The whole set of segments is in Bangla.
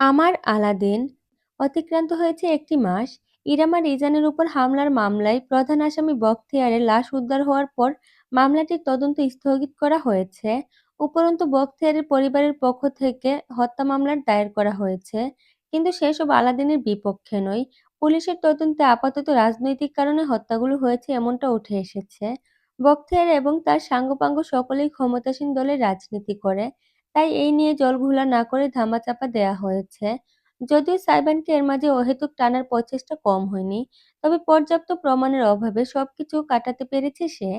আমার আলাদিন অতিক্রান্ত হয়েছে একটি মাস। ইরাম আর ইজানের উপর হামলার মামলায় প্রধান আসামি বখতিয়ারের লাশ উদ্ধার হওয়ার পর মামলাটির তদন্ত স্থগিত করা হয়েছে। উপরন্তু বখতিয়ারের পরিবারের পক্ষ থেকে হত্যা মামলার দায়ের করা হয়েছে। কিন্তু সেসব আলাদিনের বিপক্ষে নয়। পুলিশের তদন্তে আপাতত রাজনৈতিক কারণে হত্যাগুলো হয়েছে এমনটা উঠে এসেছে। বখতিয়ার এবং তার সাঙ্গপাঙ্গ সকলেই ক্ষমতাসীন দলের রাজনীতি করে। তাই এই নিয়ে জলঘোলা না করে ধামাচাপা দেয়া হয়েছে। যদিও সাইবানকে এর মাঝে অহেতুক টানার প্রচেষ্টা কম হয়নি, তবে পর্যাপ্ত প্রমাণের অভাবে সবকিছু কাটাতে পেরেছে সে।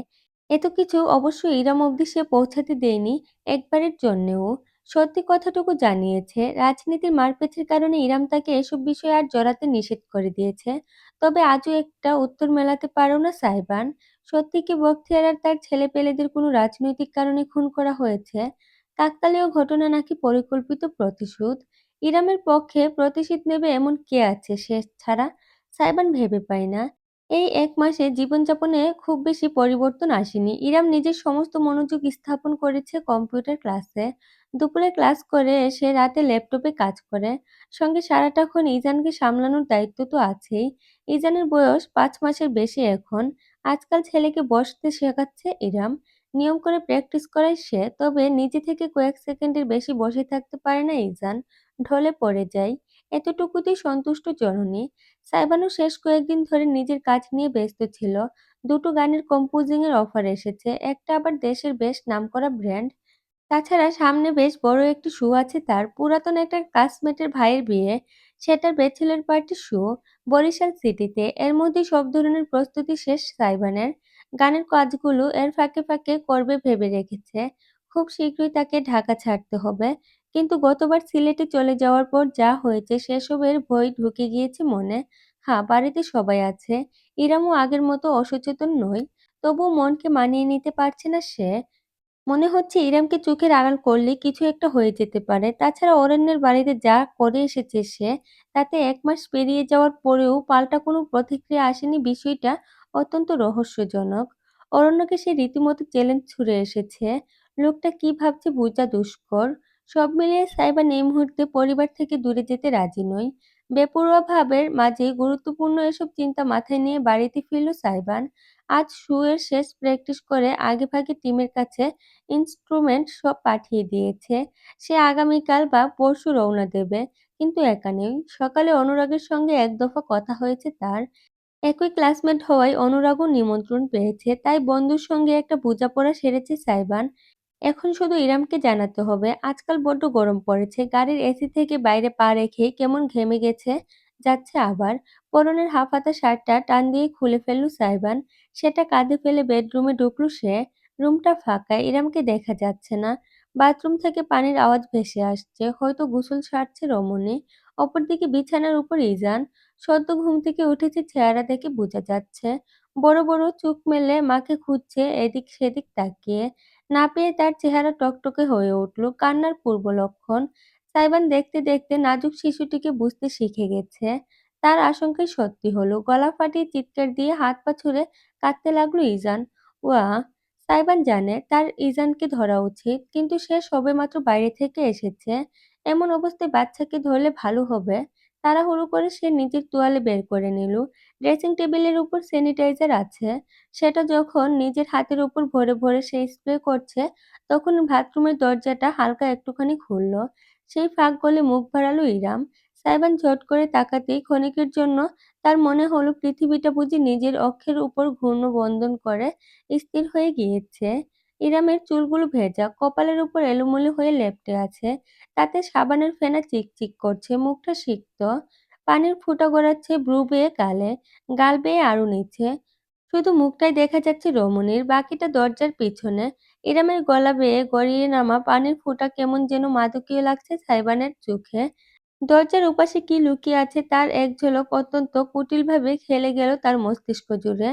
এত কিছু অবশ্য ইরাম অবধি সে পৌঁছাতে দেয়নি একবারের জন্যেও। সত্যি কথাটুকু জানিয়েছে, রাজনীতির মারপ্যাঁচের কারণে ইরাম তাকে এসব বিষয়ে আর জড়াতে নিষেধ করে দিয়েছে। তবে আজও একটা উত্তর মেলাতে পারো না সাইবান। সত্যি কি বখতিয়ার আর তার ছেলেপেলেদের কোনো রাজনৈতিক কারণে খুন করা হয়েছে? কাকতালীয় ঘটনা নাকি পরিকল্পিত প্রতিশোধ? ইরামের পক্ষে প্রতিশোধ নেবে এমন কে আছে সে ছাড়া? সাইবান ভেবে পায় না। এই ১ মাসে জীবনযাপনে খুব বেশি পরিবর্তন আসেনি। ইরাম নিজের সমস্ত মনোযোগ স্থাপন করেছে কম্পিউটার ক্লাসে। দুপুরে ক্লাস করে এসে রাতে ল্যাপটপে কাজ করে। সঙ্গে সারাটাক্ষণ ইজানকে সামলানোর দায়িত্ব তো আছেই। ইজানের বয়স ৫ মাসের বেশি এখন। আজকাল ছেলেকে বসতে শেখাচ্ছে ইরাম। নিয়ম করে প্র্যাকটিস করায় সে, তবে নিজে থেকে কয়েক সেকেন্ডের বেশি বসে থাকতে পারে না ইজান। ঢলে পড়ে যায়। এতটুকুতেই সন্তুষ্ট জননী। সাইবানও শেষ কয়েকদিন ধরে নিজের কাজ নিয়ে ব্যস্ত ছিল। ২টো গানের কম্পোজিং এর অফার এসেছে, একটা আবার দেশের বেশ নামকরা ব্র্যান্ড। তাছাড়া সামনে বেশ বড় একটি শো আছে তার। পুরাতন একটা ক্লাসমেটের ভাইয়ের বিয়ে, সেটার ব্যাচেলর পার্টি শো বরিশাল সিটিতে। এর মধ্যেই সব ধরনের প্রস্তুতি শেষ সাইবানের। গানের কাজগুলো এর ফাঁকে ফাঁকে করবে ভেবে রেখেছে। খুব শীঘ্রই তাকে ঢাকা ছাড়তে হবে। কিন্তু গতবার সিলেটে চলে যাওয়ার পর যা হয়েছে সেসবের ভয় ঢুকে গিয়েছে মনে। হ্যাঁ, বাড়িতে সবাই আছে। ইরামও আগের মতো অসচেতন নয়। তবুও মনকে মানিয়ে নিতে পারছে না সে। মনে হচ্ছে ইরামকে চোখের আড়াল করলেই কিছু একটা হয়ে যেতে পারে। তাছাড়া অরণ্যের বাড়িতে যা করে এসেছে সে, তাতে ১ মাস পেরিয়ে যাওয়ার পরেও পাল্টা কোনো প্রতিক্রিয়া আসেনি, বিষয়টা অত্যন্ত রহস্যজনক। অরণ্যকে সে রীতিমতো চ্যালেঞ্জ ছুড়ে এসেছে। লোকটা কি ভাবছে বোঝা দুষ্কর। সব মিলিয়ে সাইবান এই মুহূর্তে পরিবার থেকে দূরে যেতে রাজি নয়। বেপরোয়া ভাবের মাঝে গুরুত্বপূর্ণ এসব চিন্তা মাথায় নিয়ে বাড়িতে ফিরল সাইবান। আজ শো-এর শেষ প্র্যাকটিস করে আগেভাগে টিমের কাছে ইন্সট্রুমেন্ট সব পাঠিয়ে দিয়েছে। সে আগামীকাল বা পরশু রওনা দেবে। কিন্তু একা নেই। সকালে অনুরাগের সঙ্গে এক দফা কথা হয়েছে তার। একই ক্লাসমেট হওয়ায় অনুরাগও নিমন্ত্রণ পেয়েছে। তাই বন্ধুর সঙ্গে একটা বোঝাপড়া সেরেছে সাইবান। এখন শুধু ইরামকে জানাতে হবে। আজকাল বড্ড গরম পড়েছে। গাড়ির এসি থেকে বাইরে পা রেখেই কেমন ঘেমে গেছে যাচ্ছে আবার। পরনের হাফ-হাতা শার্টটা টান দিয়ে খুলে ফেলল সাইবান। সেটা কাঁধে ফেলে বেডরুমে ঢুকল সে। রুমটা ফাঁকা, ইরামকে দেখা যাচ্ছে না। বাথরুম থেকে পানির আওয়াজ ভেসে আসছে। হয়তো গোসল সারছে রমণী। অপরদিকে বিছানার উপর ইজান। সদ্য ঘুম থেকে উঠেছে, চেহারা দেখে বোঝা যাচ্ছে। বড় বড় চোখ মেলে মাকে খুঁজছে এদিক সেদিক তাকিয়ে। না পেয়ে তার চেহারা টকটকে হয়ে উঠল, কান্নার পূর্ব লক্ষণ। সাইবান দেখতে দেখতে নাজুক শিশুটিকে বুঝতে শিখে গেছে। তার আশঙ্কাই সত্যি হলো। গলা ফাটিয়ে চিৎকার দিয়ে হাত পা ছুড়ে কাঁদতে লাগলো ইজান। ওয়া! সাইবান জানে তার ইজানকে ধরা উচিত, কিন্তু সে সবেমাত্র বাইরে থেকে এসেছে। এমন অবস্থায় বাচ্চাকে ধরলে ভালো হবে। তাড়াহুড়ো করে সে নিজের তোয়ালে বের করে নিল। ড্রেসিং টেবিলের উপর স্যানিটাইজার আছে। সেটা যখন নিজের হাতের উপর ভরে ভরে সে স্প্রে করছে, তখন বাথরুমের দরজাটা হালকা একটুখানি খুলল। সেই ফাঁক গলে মুখ বাড়ালো ইরাম। সাইবান ঝট করে তাকাতেই ক্ষণিকের জন্য তার মনে হলো পৃথিবীটা বুঝি নিজের অক্ষের উপর ঘূর্ণ বন্দন করে স্থির হয়ে গিয়েছে। ইরামের চুলগুলো ভেজা, কপালের উপর এলোমেলো হয়ে লেপ্টে আছে। তাতে সাবানের ফেনা চিকচিক করছে, মুখটা সিক্ত। পানির ফোঁটা গড়াচ্ছে ভ্রু বেয়ে গালে, গাল বেয়ে আরো নিচে। শুধু মুখটাই দেখা যাচ্ছে রমণীর, বাকিটা দরজার পিছনে। ইরামের গলা বেয়ে গড়িয়ে নামা পানির ফোঁটা কেমন যেন মাদকীয় লাগছে সাইবানের চোখে। দরজার ওপাশে কি লুকিয়ে আছে তার এক ঝলক অত্যন্ত কুটিলভাবে খেলে গেল তার মস্তিষ্ক জুড়ে।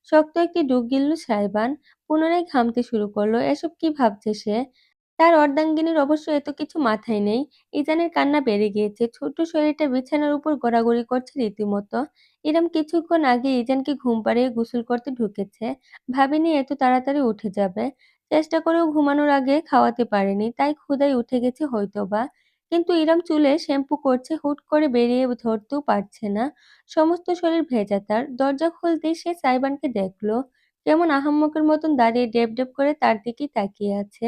শক্ত একটি ঢুক গিলল সাইবান। পুনরায় ঘামতে শুরু করলো। এসব কি ভাবছে সে? তার অর্ধাঙ্গিনীর অবশ্য এত কিছু মাথায় নেই। ইজানের কান্না বেড়ে গিয়েছে। ছোট্ট শরীরটা বিছানার উপর গড়াগড়ি করছে রীতিমতো। ইরম কিছুক্ষণ আগে ইজানকে ঘুম পাড়িয়ে গোসল করতে ঢুকেছে। ভাবেনি এত তাড়াতাড়ি উঠে যাবে। চেষ্টা করেও ঘুমানোর আগে খাওয়াতে পারেনি। তাই ক্ষুধায় উঠে গেছে হয়তোবা। কিন্তু ইরাম চুলে শ্যাম্পু করছে, হুট করে বেরিয়ে ধরতেও পারছে না। সমস্ত শরীর ভেজা তার। দরজা খুলতেই সে সাইবানকে দেখল। কেমন আহাম্মকের মতন দাঁড়িয়ে ডেব ডেব করে তার দিকেই তাকিয়ে আছে।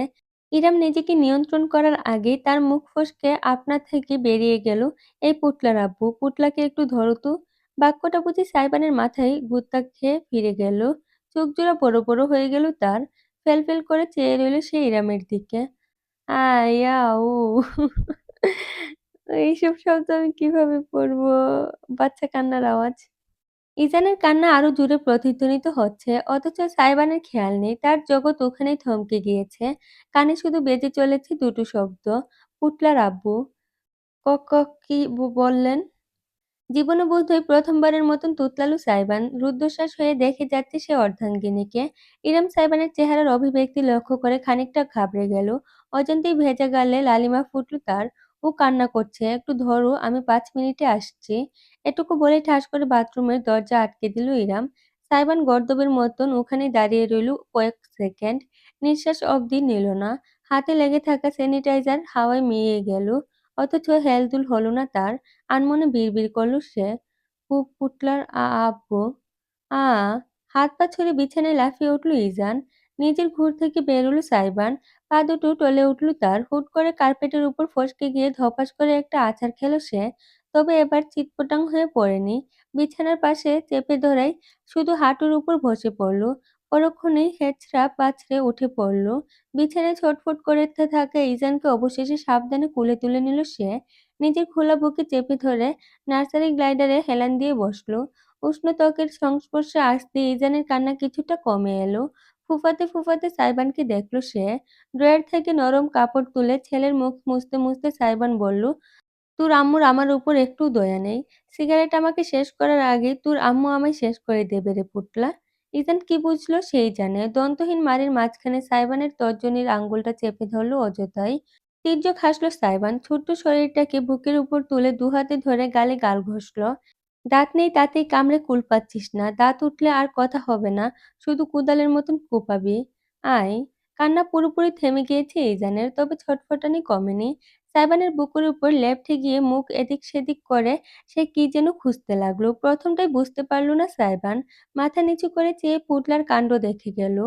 ইরাম নিজেকে নিয়ন্ত্রণ করার আগেই তার মুখ ফসকে আপনা থেকে বেরিয়ে গেল, "এই পুটলার আব্বু, পুটলাকে একটু ধরো তো।" বাক্যটা বুঝি সাইবানের মাথায় ঘুরতা খেয়ে ফিরে গেল। চোখজোড়া বড় বড় হয়ে গেল তার। ফ্যাল করে চেয়ে রইল সে ইরামের দিকে। ইয়াউ এইসব শব্দ আমি কিভাবে পড়বো? বাচ্চা কান্নার আওয়াজ। ইজানের কান্না আরো জোরে প্রতিধ্বনিত হচ্ছে, অথচ সাইবানের খেয়াল নেই। তার জগৎ ওখানেই থমকে গিয়েছে। কানে শুধু বেজে চলেছে দুটো শব্দ, "পুটলার আব্বু।" ক ক কি বললেন? জীবনে বোধহয় প্রথমবারের মতন তুতলালো সাইবান। রুদ্ধশ্বাস হয়ে দেখে যাচ্ছে সে অর্ধাঙ্গিনীকে। ইরম সাইবানের চেহারার অভিব্যক্তি লক্ষ্য করে খানিকটা ঘাবড়ে গেল। অজান্তেই ভেজা গালে লালিমা ফুটল তার। ও কান্না করছে, "একটু ধরো, আমি ৫ মিনিটে আসছি।" এটুকু বলে ঠাস করে বাথরুমের দরজা আটকে দিল ইরাম। সাইবান গর্দবের মতন ওখানেই দাঁড়িয়ে রইল কয়েক সেকেন্ড। নিঃশ্বাস অবধি নিল না। হাতে লেগে থাকা স্যানিটাইজার হাওয়ায় মিলিয়ে গেল। অথচ হেলদোল হলো না তার। আনমনে বিড়বিড় করল সে, পুটলার আব্বু, আ হাত পা ছুড়ে বিছানায় লাফিয়ে উঠল ইজান। নিজের ঘুর থেকে বেরোলো সাইবান। পা দুটো টলে উঠল তার। হুট করে কার্পেটের উপর ফসকে গিয়ে ধপাস করে একটা আছাড় খেল সে। তবে এবার চিৎপটাং হয়ে পড়েনি। বিছানার পাশে চেপে ধরায় শুধু হাঁটুর উপর বসে পড়ল। পরক্ষণেই হেঁচড়া পাছড়ে উঠে পড়ল। বিছানায় ছটফট করতে থাকা ইজানকে অবশেষে সাবধানে কোলে তুলে নিল সে। নিজের খোলা বুকে চেপে ধরে নার্সারি গ্লাইডারে হেলান দিয়ে বসল। উষ্ণ ত্বকের সংস্পর্শে আসতেই ইজানের কান্না কিছুটা কমে এলো। ফুঁফাতে সাইবানকে দেখল সে। ড্রয়ার থেকে নরম কাপড় তুলে ছেলের মুখ মুছতে মুছতে সাইবান বলল, "তোর আম্মুর আমার উপর একটুও দয়া নেই। সিগারেট আমাকে শেষ করার আগেই তোর আম্মু আমায় শেষ করে দেবে রে পুটলা।" ইজান কি বুঝল সেই জানে। দন্তহীন মাড়ির মাঝখানে সাইবানের তর্জনীর আঙুলটা চেপে ধরল অযথাই। তীর্যক হাসল সাইবান। ছোট্ট শরীরটাকে বুকের উপর তুলে দুহাতে ধরে গালে গাল ঘষল। "দাঁত নেই তাতেই কামড়ে কুল পাচ্ছিস না। দাঁত উঠলে আর কথা হবে না। শুধু কোদালের মতন কোপাবি। আয়।" কান্না পুরোপুরি থেমে গিয়েছে ইজানের, তবে ছটফটানি কমেনি। সাইবানের বুকের উপর লেপ্টে গিয়ে মুখ এদিক সেদিক করে সে কি যেন খুঁজতে লাগলো। প্রথমটাই বুঝতে পারল না সাইবান। মাথা নিচু করে চেয়ে পুতলার কাণ্ড দেখে গেল।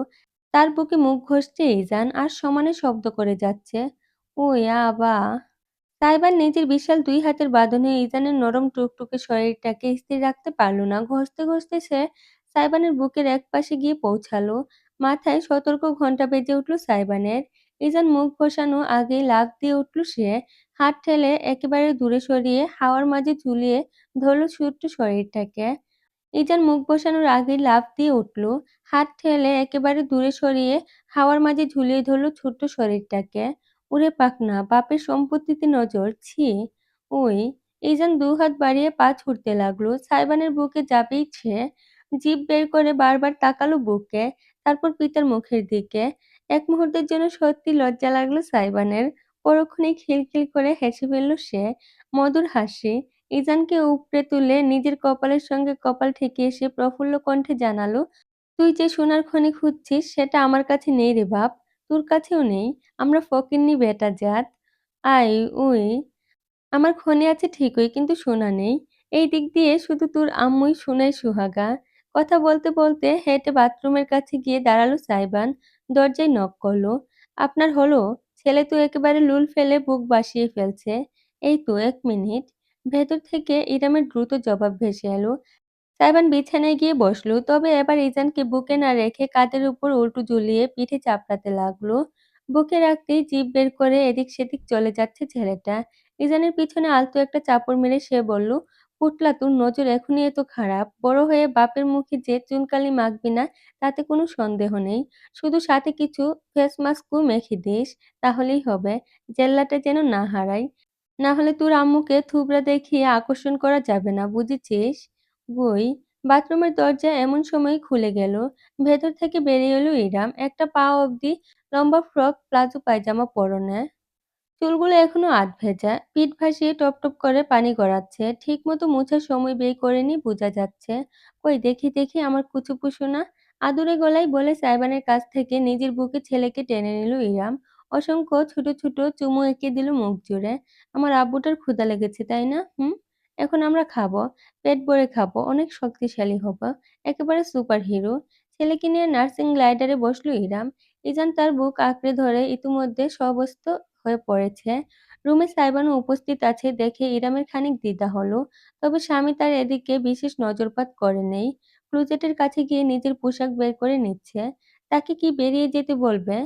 তার বুকে মুখ ঘষছে ইজান আর সমানে শব্দ করে যাচ্ছে, "ও ইয়াবা।" সাইবার নিজের বিশাল ২ হাতের বাঁধনে ইজানের নরম টুকটুকে শরীরটাকে স্থির রাখতে পারল না। ঘসতে সে সাইবানের বুকের একপাশে গিয়ে পৌঁছালো। মাথায় সতর্ক ঘণ্টা বেজে উঠল সাইবানের। ইজান মুখ ঘষানো আগেই লাফ দিয়ে উঠল সে। হাত ঠেলে একেবারে দূরে সরিয়ে হাওয়ার মাঝে ঝুলিয়ে ধরল ছোট্ট শরীরটাকে। ইজান মুখ বসানোর আগেই লাফ দিয়ে উঠল। হাত ঠেলে একেবারে দূরে সরিয়ে হাওয়ার মাঝে ঝুলিয়ে ধরল ছোট্ট শরীরটাকে। ওরে পাখনা, বাপের সম্পত্তিতে নজর, ছি! ওই! ইজান ২ হাত বাড়িয়ে পা ছুড়তে লাগলো। সাইবানের বুকে যাবেই সে। জিভ বের করে বারবার তাকালো বুকে, তারপর পিতার মুখের দিকে। এক মুহূর্তের জন্য সত্যি লজ্জা লাগলো সাইবানের। পরক্ষণেই খিলখিল করে হেসে ফেলল সে। মধুর হাসি। ইজানকে উপড়ে তুলে নিজের কপালের সঙ্গে কপাল ঠেকিয়ে সে প্রফুল্ল কণ্ঠে জানালো, "তুই যে সোনার খনি খুঁজছিস সেটা আমার কাছে নেই রে বাপ। তোর কাছেও নেই। আমরা ফকিন্নি বেটা জাত। আয় উই। আমার খনি আছে ঠিকই, কিন্তু সোনা নেই। এই দিক দিয়ে শুধু তোর আম্মুই সোনায় সুহাগা।" কথা বলতে বলতে হেঁটে বাথরুমের কাছে গিয়ে দাঁড়ালো সাইবান। দরজায় নক করলো। "আপনার হলো?" ছেলে তো একেবারে লুল ফেলে বুক বাসিয়ে ফেলছে। "এই তো ১ মিনিট।" ভেতর থেকে ইরামের দ্রুত জবাব ভেসে এলো। সাইবান বিছানায় গিয়ে বসল। তবে এবার ইজানকে বুকে না রেখে কাঁধের উপর উল্টো ঝুলিয়ে পিঠে চাপড়াতে লাগলো। বুকে রাখতেই জিভ বের করে এদিক সেদিক চলে যাচ্ছে ছেলেটা। ইজানের পিছনে আলতো একটা চাপড় মেরে সে বলল, "পুটলা, তোর নজর এখনই এত খারাপ? বড় হয়ে বাপের মুখে যে চুনকালি মাখবি না তাতে কোনো সন্দেহ নেই। শুধু সাথে কিছু ফেস মাস্কও মেখে দিস, তাহলেই হবে। জেল্লাটা যেন না হারাই। না হলে তোর আম্মুকে থুবড়া দেখিয়ে আকর্ষণ করা যাবে না, বুঝেছিস?" বই। বাথরুমের দরজা এমন সময় খুলে গেল। ভেতর থেকে বেরিয়ে এলো ইরাম। একটা পা অবধি লম্বা ফ্রক প্লাজো পায়জামা পরনে। চুলগুলো এখনো আধভেজা। পিঠ ভাসিয়ে টপটপ করে পানি গড়াচ্ছে। ঠিকমতো মোছার সময় বের করেনি বোঝা যাচ্ছে। "কই দেখি আমার কুচুপুচু না?" আদুরে গলায় বলে সাইবানের কাছ থেকে নিজের বুকে ছেলেকে টেনে নিল ইরাম। অসংখ্য ছোট, ছোট চুমু এঁকে দিল মুখ জুড়ে। আমার আব্বুটার ক্ষুধা লেগেছে, তাই না? হুম? এখন আমরা খাবো। পেট ভরে খাবো। অনেক শক্তিশালী হবো। একেবারে সুপার হিরো। ছেলেকে নিয়ে নার্সিং গ্লাইডারে বসলো ইরাম। ইজান তার বুক আঁকড়ে ধরে ইতিমধ্যে সবস্ত হয়ে পড়েছে। রুমে সাইবানও উপস্থিত আছে দেখে ইরামের খানিক দ্বিধা হলো। তবে স্বামী তার এদিকে বিশেষ নজরপাত করে নেই। ক্লোজেটের কাছে গিয়ে নিজের পোশাক বের করে নিচ্ছে। তাকে কি বেরিয়ে যেতে বলবে?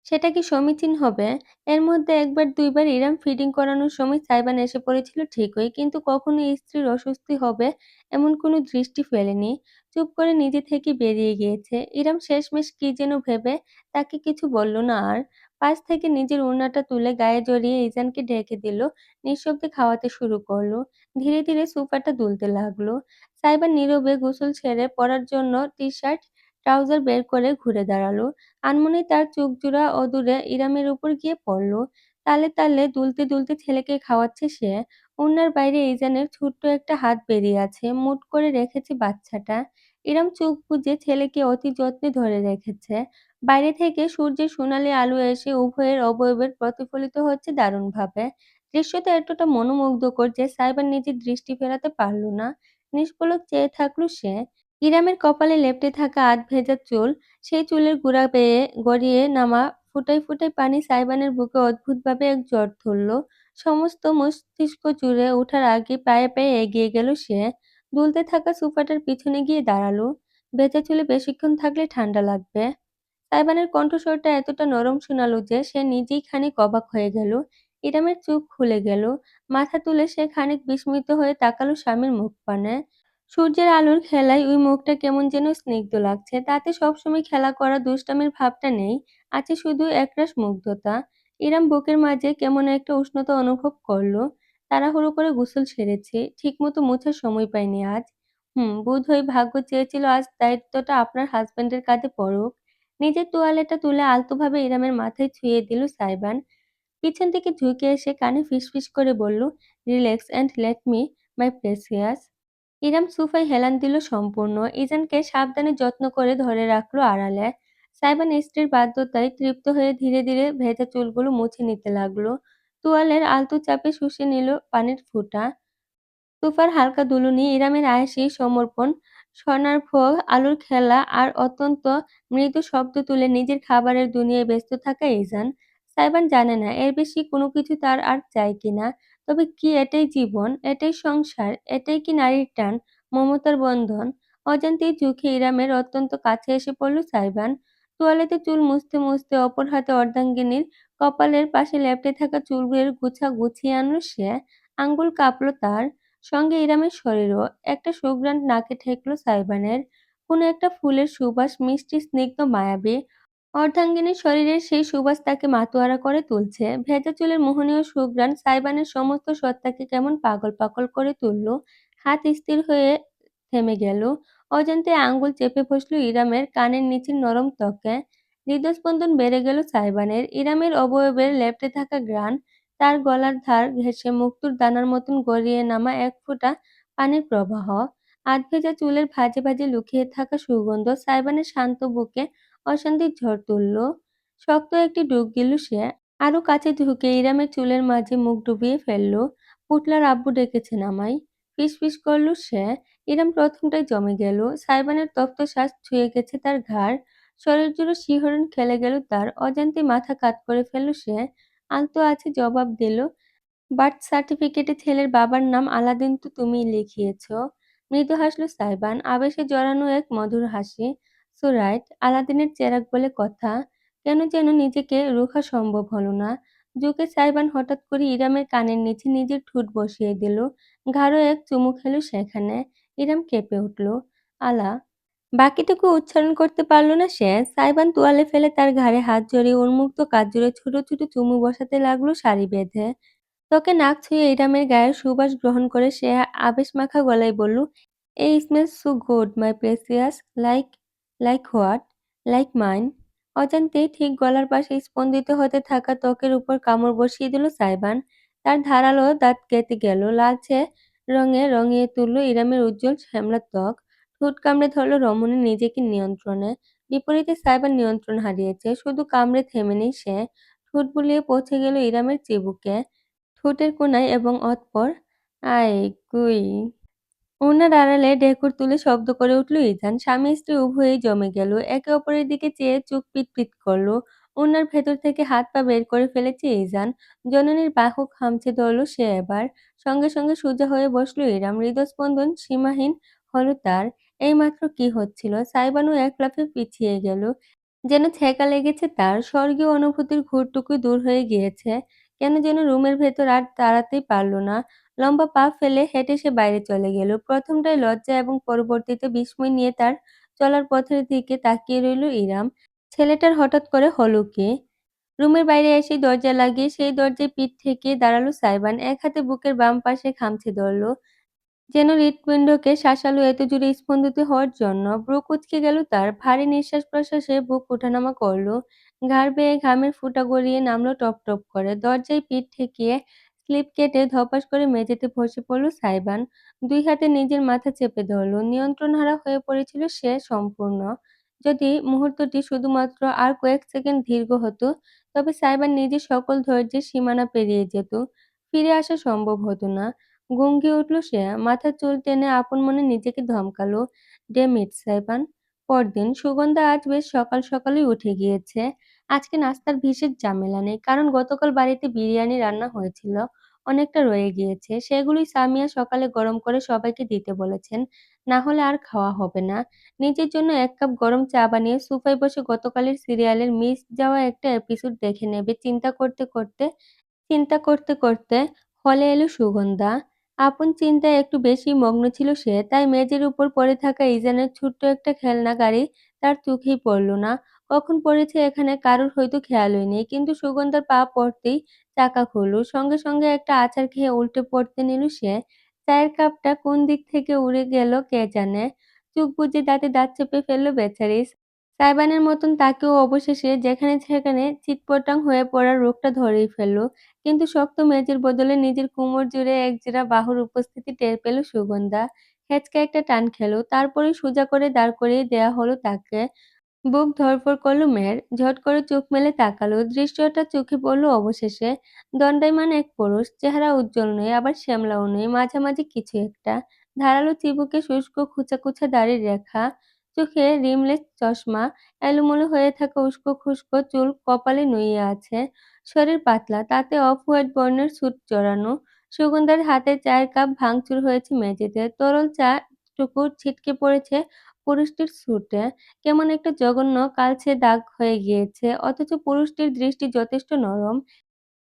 সেটা কি সমীচীন হবে? এর মধ্যে একবার দুইবার ইরাম ফিডিং করানোর সময় সাইবান এসে পড়েছিল ঠিকই, কিন্তু কখনো স্ত্রীর অস্বস্তি হবে এমন কোনো দৃষ্টি ফেলেনি। চুপ করে নিজে থেকে বেরিয়ে গিয়েছে। ইরাম শেষমেশ কি যেন ভেবে তাকে কিছু বলল না আর। পাশ থেকে নিজের ওড়নাটা তুলে গায়ে জড়িয়ে ইজানকে ঢেকে দিল। নিঃশব্দে খাওয়াতে শুরু করলো। ধীরে ধীরে সোফাটা দুলতে লাগলো। সাইবান নীরবে গোসল সেরে পরার জন্য টি-শার্ট, ট্রাউজার বের করে ঘুরে দাঁড়ালো। আনমনেই তার চোখজোড়া অদূরে ইরামের উপর গিয়ে পড়ল। তালে তালে দুলতে দুলতে ছেলেকে খাওয়াচ্ছে সে। ওড়নার বাইরে ইজানের ছোট্ট একটা হাত বেরিয়ে আছে, মুঠ করে রেখেছে বাচ্চাটা। ইরাম চোখ বুজে ছেলেকে অতি যত্নে ধরে রেখেছে। বাইরে থেকে সূর্যের সোনালি আলো এসে উভয়ের অবয়বের প্রতিফলিত হচ্ছে দারুণভাবে। দৃশ্যটা এতটা মনোমুগ্ধকর যে সাইবার নিজের দৃষ্টি ফেরাতে পারল না। নিষ্পলক চেয়ে থাকল সে। ইরামের কপালে লেপ্টে থাকা আধ ভেজা চুল, সেই চুলের গুড়া বেয়ে গড়িয়ে নামা ফোঁটায় ফোঁটায় পানি সাইবানের বুকে অদ্ভুতভাবে এক জ্বর ধরল। সমস্ত মস্তিষ্ক জুড়ে ওঠার আগে পায়ে পায়ে এগিয়ে গেল সে। দুলতে থাকা সোফাটার পিছনে গিয়ে দাঁড়ালো। ভেজা চুলে বেশিক্ষণ থাকলে ঠান্ডা লাগবে। সাইবানের কণ্ঠস্বরটা এতটা নরম শোনালো যে সে নিজেই খানিক অবাক হয়ে গেল। ইরামের চোখ খুলে গেল। মাথা তুলে সে খানিক বিস্মিত হয়ে তাকালো স্বামীর মুখপানে। সূর্যের আলোর খেলায় ওই মুখটা কেমন যেন স্নিগ্ধ লাগছে। তাতে সবসময় খেলা করা দুষ্টামির ভাবটা নেই। আছে শুধু একরাশ মুগ্ধতা। ইরাম বুকের মাঝে কেমন একটা উষ্ণতা অনুভব করলো। তাড়াহুড়ো করে গোসল সেরেছি। ঠিকমতো মোছার সময় পাইনি আজ। বোধহয় ভাগ্য চেয়েছিল আজ দায়িত্বটা আপনার হাজবেন্ডের কাঁধে পড়ুক। নিজের তোয়ালেটা তুলে আলতোভাবে ইরামের মাথায় ছুঁয়ে দিল সাইবান। পিছন থেকে ঝুঁকে এসে কানে ফিসফিস করে বলল, relax and let me, my precious. Iram সোফায় হেলান দিল সম্পূর্ণ। ইজানকে সাবধানে যত্ন করে ধরে রাখলো আড়ালে। সাইবান স্ত্রীর বাধ্যতায় তৃপ্ত হয়ে ধীরে ধীরে ভেজা চুলগুলো মুছে নিতে লাগলো। তোয়ালের আলতো চাপে শুষে নিল পানির ফোঁটা। সোফার হালকা দুলুনি, ইরামের আয়েশি সমর্পণ, স্বর্ণাভ আলোর খেলা আর অত্যন্ত মৃদু শব্দ তুলে নিজের খাবারের দুনিয়ায় ব্যস্ত থাকা ইজান। সাইবান জানে না এর বেশি কোনো কিছু তার আর চাই কিনা। তবে কি এটাই জীবন, এটাই সংসার, এটাই কি নারীর টান, মমতার বন্ধন? অজান্তেই চোখে ইরামের অত্যন্ত কাছে এসে পড়ল সাইবান। তোয়ালেতে চুল মুছতে মুছতে অপর হাতে অর্ধাঙ্গিনীর কপালের পাশে লেপ্টে থাকা চুলগুলোর গুছা গুছিয়ে আনল সে। আঙ্গুল কাঁপল তার। সঙ্গে ইরামের শরীরও। একটা সুঘ্রাণ নাকে ঠেকল সাইবানের। কোনো একটা ফুলের সুবাস, মিষ্টি স্নিগ্ধ মায়াবী। অর্ধাঙ্গিনীর শরীরের সেই সুবাস তাকে মাতোয়ারা করে তুলছে। ভেজা চুলের মোহনীয় সুঘ্রাণ সাইবানের সমস্ত সত্তাকে কেমন পাগল পাগল করে তুলল। হাত স্থির হয়ে থেমে গেল। অজান্তে আঙ্গুল চেপে বসল ইরামের কানের নিচের নরম ত্বকে। হৃদস্পন্দন বেড়ে গেল সাইবানের। ইরামের অবয়বের লেপ্টে থাকা ঘ্রাণ, তার গলার ধার ঘেঁষে মুক্তোর দানার মতন গড়িয়ে নামা এক ফোঁটা পানির প্রবাহ। আধভেজা চুলের ভাঁজে ভাঁজে লুকিয়ে থাকা সুগন্ধ সাইবানের শান্ত বুকে অশান্তির ঝড় তুলল। শক্ত একটি ডুব গেল সে। আরো কাছে ঝুঁকে ইরামের চুলের মাঝে মুখ ডুবিয়ে ফেলল। পুটলার আব্বু ডেকেছেন আমায়। ফিসফিস করল সে। ইরাম প্রথমটাই জমে গেল। সাইবানের তপ্ত শ্বাস ছুঁয়ে গেছে তার ঘাড়। শরীর জুড়ে শিহরণ খেলে গেল তার। অজান্তে মাথা কাত করে ফেলল সে। আলতো আছে জবাব দিল, বার্থ সার্টিফিকেটে ছেলের বাবার নাম আলাদিন তো তুমিই লিখিয়েছ। মৃদু হাসল সাইবান, আবেশে জড়ানো এক মধুর হাসি। সো রাইট, আলাদিনের চেরাগ বলে কথা। কেন যেন নিজেকে রোখা সম্ভব হলো না। ঝুঁকে সাইবান হঠাৎ করে ইরামের কানের নিচে নিজের ঠোঁট বসিয়ে দিল। গাঢ় এক চুমু খেল সেখানে। ইরাম কেঁপে উঠল। আলা। বাকিটুকু উচ্চারণ করতে পারল না সে। সাইবান তোয়ালে ফেলে তার ঘাড়ে হাত জড়িয়ে উন্মুক্ত কাঁধ জুড়ে ছোট ছোট চুমু বসাতে লাগলো সারি বেঁধে। ত্বকে নাক ছুঁয়ে ইরামের গায়ের সুবাস গ্রহণ করে সে আবেশমাখা গলায় বলল, এই smells so good my precious. Like, like what? Like mine. অজান্তেই ঠিক গলার পাশে স্পন্দিত হতে থাকা ত্বকের উপর কামড় বসিয়ে দিল সাইবান। তার ধারালো দাঁত কেটে গেল। লালচে রঙে রঙিয়ে তুলল ইরামের উজ্জ্বল শ্যামলা ত্বক। ঠোঁট কামড়ে ধরল রমণী নিজেকে নিয়ন্ত্রণে। বিপরীতে সাইবান নিয়ন্ত্রণ হারিয়েছে। শুধু কামড়ে থেমে নেই সে। ঠোঁট বুলিয়ে পৌঁছে গেল ইরামের চিবুকে, ঠোঁটের কোণায় এবং অতঃপর আয় কুই। ওনার আড়ালে ঢেকুর তুলে শব্দ করে উঠল ইজান। স্বামী-স্ত্রী উভয়েই জমে গেল। একে অপরের দিকে চেয়ে চোখ পিটপিট করল। ওনার ভেতর থেকে হাত-পা বের করে ফেলেছে ইজান। জননীর বাহু খামচে ধরল সে এবার। সঙ্গে সঙ্গে সোজা হয়ে বসল ইরাম। হৃদস্পন্দন সীমাহীন হলো তার। এইমাত্র কি হচ্ছিল? সাইবানও এক লাফে পিছিয়ে গেল। যেন ছ্যাঁকা লেগেছে তার। স্বর্গীয় অনুভূতির ঘোরটুকুই দূর হয়ে গিয়েছে। কেন যেন রুমের ভেতর আর দাঁড়াতেই পারল না। লম্বা পা ফেলে হেঁটে সে বাইরে চলে গেল। প্রথমটায় লজ্জা এবং পরবর্তীতে বিস্ময় নিয়ে তার চলার পথের দিকে তাকিয়ে রইল ইরাম। ছেলেটার হঠাৎ করে হলো কি? রুমের বাইরে এসেই দরজা লাগিয়ে সেই দরজায় পিঠ ঠেকিয়ে দাঁড়ালো সাইবান। এক হাতে বুকের বাম পাশে খামচে ধরল। যেন হৃৎপিণ্ডকে শাসালো এত জোরে স্পন্দিত হওয়ার জন্য। ভ্রু কুঁচকে গেল তার। ভারী নিঃশ্বাস-প্রশ্বাসে বুক ওঠানামা করল। ঘাড় বেয়ে ঘামের ফোঁটা গড়িয়ে নামল টপ টপ করে। দরজায় পিঠ ঠেকিয়ে স্লিপ কেটে ধপাস করে মেঝেতে বসে পড়ল সাইবান। দুই হাতে নিজের মাথা চেপে ধরল। নিয়ন্ত্রণহারা হয়ে পড়েছিল সে সম্পূর্ণ। যদি মুহূর্তটি শুধুমাত্র আর কয়েক সেকেন্ড দীর্ঘ হতো, তবে সাইবান নিজের সকল ধৈর্যের সীমানা পেরিয়ে যেত। ফিরে আসা সম্ভব হতো না। গুঙ্গিয়ে উঠল সে। মাথার চুল টেনে আপন মনে নিজেকে ধমকালো। ডেম ইট সাইবান। পরদিন সুগন্ধা আজ বেশ সকাল সকালই উঠে গিয়েছে। আজকে নাস্তার বিশেষ ঝামেলা নেই, কারণ গতকাল বাড়িতে বিরিয়ানি রান্না হয়েছিল। অনেকটা রয়ে গিয়েছে। সেগুলোই সামিয়া সকালে গরম করে সবাইকে দিতে বলেছেন। না হলে আর খাওয়া হবে না। নিজের জন্য এক কাপ গরম চা বানিয়ে সোফায় বসে গতকালের সিরিয়ালের মিস যাওয়া একটা এপিসোড দেখে নেবে চিন্তা করতে হলে এলো সুগন্ধা। আপন চিন্তায় একটু বেশিই মগ্ন ছিল সে। তাই মেঝের উপর পড়ে থাকা ইজানের ছোট্ট একটা খেলনা গাড়ি তার চোখেই পড়ল না। কখন পড়েছে এখানে কারোর হয়তো খেয়ালই নেই। কিন্তু সুগন্ধার পা পড়তেই চাকা খুলল। সঙ্গে সঙ্গে একটা আছাড় খেয়ে উল্টে পড়তে নিল সে। চায়ের কাপটা কোন দিক থেকে উড়ে গেল কে জানে। চোখ বুজে দাঁতে দাঁত চেপে ফেলল বেচারি। সাইবানের মতন তাকেও অবশেষে যেখানে-সেখানে চিৎপটাং হয়ে পড়ার রোগটা ধরেই ফেলল। কিন্তু শক্ত মেঝের বদলে নিজের কোমর জুড়ে একজোড়া বাহুর উপস্থিতি টের পেল সুগন্ধা। হ্যাঁচকা একটা টান খেল। তারপরেই সোজা করে দাঁড় করিয়ে দেয়া হলো তাকে। বুক ধড়ফড় করল মেয়ের। ঝট করে চোখ মেলে তাকালো। দৃশ্যটা চোখে পড়ল অবশেষে। দণ্ডায়মান এক পুরুষ। চেহারা উজ্জ্বল নয়, আবার শ্যামলাও নয়, মাঝামাঝি কিছু একটা। ধারালো চিবুকে শুষ্ক খোঁচা খোঁচা দাড়ির রেখা। চোখে রিমলেস চশমা। এলোমেলো হয়ে থাকা উস্কো-খুস্কো চুল কপালে নুইয়ে আছে। শরীর পাতলা, তাতে অফ হোয়াইট বর্ণের স্যুট জড়ানো। সুগন্ধার হাতের চায়ের কাপ ভাঙচুর হয়েছে মেঝেতে। তরল চা টুকু ছিটকে পড়েছে পুরুষটির স্যুটে। কেমন একটা জঘন্য কালচে দাগ হয়ে গিয়েছে। অথচ পুরুষটির দৃষ্টি যথেষ্ট নরম।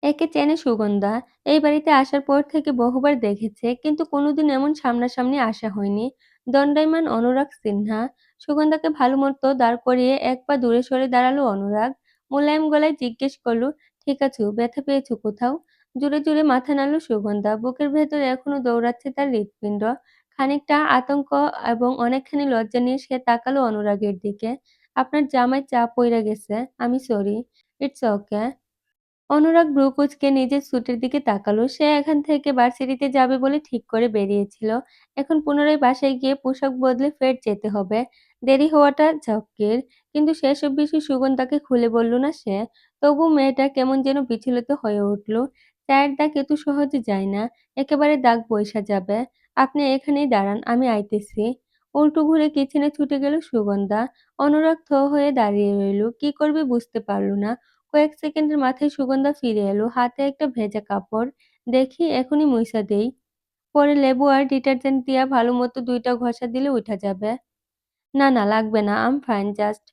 একে চেনে সুগন্ধা। এই বাড়িতে আসার পর থেকে বহুবার দেখেছে, কিন্তু কোনোদিন এমন সামনাসামনি আসা হয়নি। দণ্ডায়মান অনুরাগ সিনহা। সুগন্ধাকে ভালোমতো দাঁড় করিয়ে এক পা দূরে সরে দাঁড়ালো অনুরাগ। মোলায়েম গলায় জিজ্ঞেস করল, ঠিক আছো? ব্যথা পেয়েছো কোথাও? জোরে জোরে মাথা নাড়ল সুগন্ধা। বুকের ভেতর এখনো দৌড়াচ্ছে তার হৃৎপিণ্ড। খানিকটা আতঙ্ক এবং অনেকখানি লজ্জা নিয়ে সে তাকালো অনুরাগের দিকে। আপনার জামায় চা পইড়া গেছে। আমি সরি। It's okay. অনুরাগ ভ্রু কুঁচকে নিজের স্যুটের দিকে তাকালো। সে এখান থেকে ভার্সিটিতে যাবে বলে ঠিক করে বেরিয়েছিল। এখন পুনরায় বাসায় গিয়ে পোশাক বদলে ফের যেতে হবে। দেরি হওয়াটা ঝক্কির। কিন্তু সেসব বিষয় সুগন্ধাকে খুলে বলল না সে। তবু মেয়েটা কেমন যেন বিচলিত হয়ে উঠল। চায়ের দাগ এত সহজে যায় না। একেবারে দাগ বইসা যাবে। আপনি এখানেই দাঁড়ান, আমি আইতেছি। উল্টো ঘুরে কিচেনে ছুটে গেল সুগন্ধা। অনুরাগ থ হয়ে দাঁড়িয়ে রইল। কি করবে বুঝতে পারল না। কয়েক সেকেন্ডের মাথায় সুগন্ধা ফিরে এলো। হাতে একটা ভেজা কাপড়। দেখি এখনই মুইছা দেই। পরে লেবু আর ডিটারজেন্ট দিয়া ভালোমতো ২ টা ঘষা দিলে উইঠা যাবে। না, না লাগবে না। I'm fine just.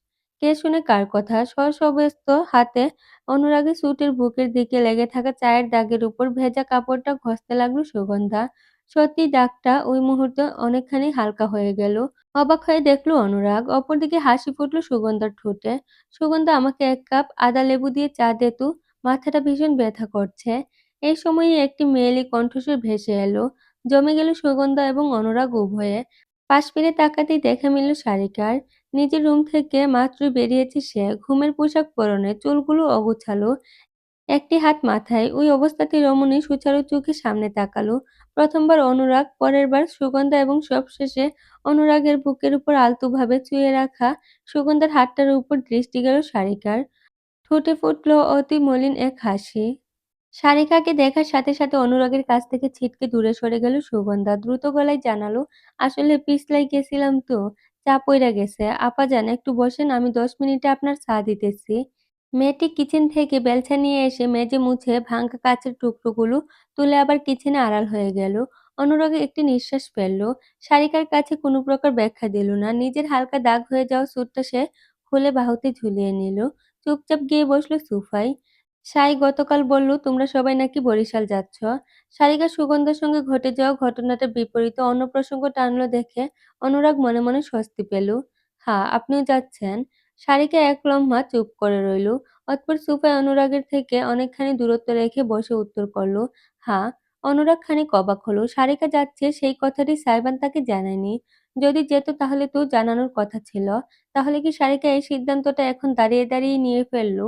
কে শুনে কার কথা? শশব্যস্ত হাতে অনুরাগের স্যুটের বুকের দিকে লেগে থাকা চায়ের দাগের উপর ভেজা কাপড়টা ঘষতে লাগলো সুগন্ধা। সত্যিই দাগটা ওই মুহূর্তে অনেকখানি হালকা হয়ে গেল। অবাক হয়ে দেখল অনুরাগ। অপরদিকে হাসি ফুটল সুগন্ধার ঠোঁটে। সুগন্ধা, আমাকে ১ কাপ আদা লেবু দিয়ে চা দে তো। মাথাটা ভীষণ ব্যথা করছে। এই সময়ে একটি মেয়েলি কণ্ঠস্বর ভেসে এলো। জমে গেল সুগন্ধা এবং অনুরাগ উভয়ে। পাশ ফিরে তাকাতেই দেখা মিলল সারিকার। নিজের রুম থেকে মাত্রই বেরিয়েছে সে। ঘুমের পোশাক পরনে, চুলগুলো অগোছালো। একটি হাত মাথায়। ওই অবস্থাতেই রমণী সুচারু চোখে সামনে তাকালো। প্রথমবার অনুরাগ, পরের বার সুগন্ধা এবং সবশেষে অনুরাগের বুকের উপর আলতোভাবে ছুঁয়ে রাখা সুগন্ধার হাতটার উপর দৃষ্টি গেল সারিকার। ফুটে ফুটল অতি মলিন এক হাসি। সারিকাকে দেখার সাথে সাথে অনুরাগের কাছ থেকে ছিটকে দূরে সরে গেল সুগন্ধা। দ্রুত গলায় জানালো, আসলে পিছলাই গেছিলাম তো, চা পইড়া গেছে। আপা যান একটু বসেন, আমি ১০ মিনিটে আপনার চা দিতেছি। মেয়েটি কিচেন থেকে বেলচা নিয়ে এসে মেজে মুছে ভাঙা কাঁচের টুকরোগুলো তুলে আবার কিচেনে আড়াল হয়ে গেল। অনুরাগ একটি নিঃশ্বাস ফেলল। সারিকার কাছে কোনো প্রকার ব্যাখ্যা দিল না। নিজের হালকা দাগ হয়ে যাওয়া স্যুটটা সে খুলে বাহুতে ঝুলিয়ে নিল। চুপচাপ গিয়ে বসল সোফায়। সাই গতকাল বলল তোমরা সবাই নাকি বরিশাল যাচ্ছ। সারিকা সুগন্ধার সঙ্গে ঘটে যাওয়া ঘটনাটার বিপরীতে অন্য প্রসঙ্গ টানলো দেখে অনুরাগ মনে মনে স্বস্তি পেল। হ্যাঁ, আপনিও যাচ্ছেন? সারিকা এক লম্বা চুপ করে রইল। অতঃপর সোফায় অনুরাগের থেকে অনেকখানি দূরত্ব রেখে বসে উত্তর করল, হ্যাঁ। অনুরাগ খানিক অবাক হলো। সারিকা যাচ্ছে সেই কথাটি সাইবান তাকে জানায়নি। যদি যেত তাহলে তো জানানোর কথা ছিল। তাহলে কি সারিকা এই সিদ্ধান্তটা এখন দাঁড়িয়ে দাঁড়িয়ে নিয়ে ফেলল?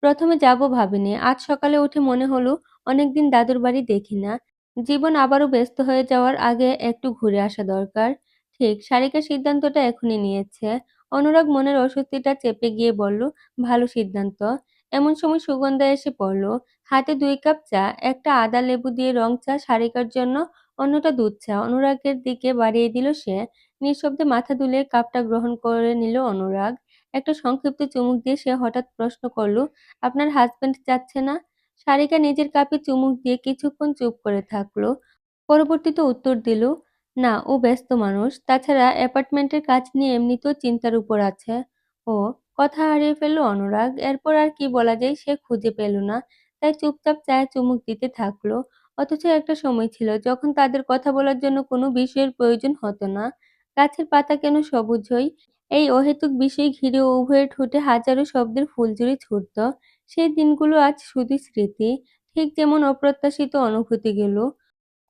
প্রথমে যাব ভাবিনি। আজ সকালে উঠে মনে হলো অনেকদিন দাদুর বাড়ি দেখি না। জীবন আবারও ব্যস্ত হয়ে যাওয়ার আগে একটু ঘুরে আসা দরকার। ঠিক, সারিকা সিদ্ধান্তটা এখনই নিয়েছে। অনুরাগ মনের অস্বস্তিটা চেপে গিয়ে বলল, ভালো সিদ্ধান্ত। এমন সময় সুগন্ধা এসে পড়ল। হাতে ২ কাপ চা, একটা আদা লেবু দিয়ে রং চা সারিকার জন্য, অন্যটা দুধ চা। অনুরাগের দিকে বাড়িয়ে দিল সে। নিঃশব্দে মাথা দুলিয়ে কাপটা গ্রহণ করে নিল অনুরাগ। একটা সংক্ষিপ্ত চুমুক দিয়ে সে হঠাৎ প্রশ্ন করল, আপনার হাসব্যান্ড যাচ্ছে না? সারিকা নিজের কাপে চুমুক দিয়ে কিছুক্ষণ চুপ করে থাকলো। পরবর্তীতে উত্তর দিল, না, ও ব্যস্ত মানুষ। তাছাড়া অ্যাপার্টমেন্টের কাজ নিয়ে এমনিতেও চিন্তার উপর আছে। ও, কথা হারিয়ে ফেলল অনুরাগ। এরপর আর কি বলা যায় সে খুঁজে পেল না। তাই চুপচাপ চায়ে চুমুক দিতে থাকলো। অথচ একটা সময় ছিল যখন তাদের কথা বলার জন্য কোনো বিষয়ের প্রয়োজন হতো না। গাছের পাতা কেন সবুজ হয়? এই অহেতুক বিষয় ঘিরে উভয়ের ঠোঁটে হাজারো শব্দের ফুলঝুরি ছুটত। সেই দিনগুলো আজ শুধু স্মৃতি। ঠিক যেমন অপ্রত্যাশিত অনুভূতিগুলো।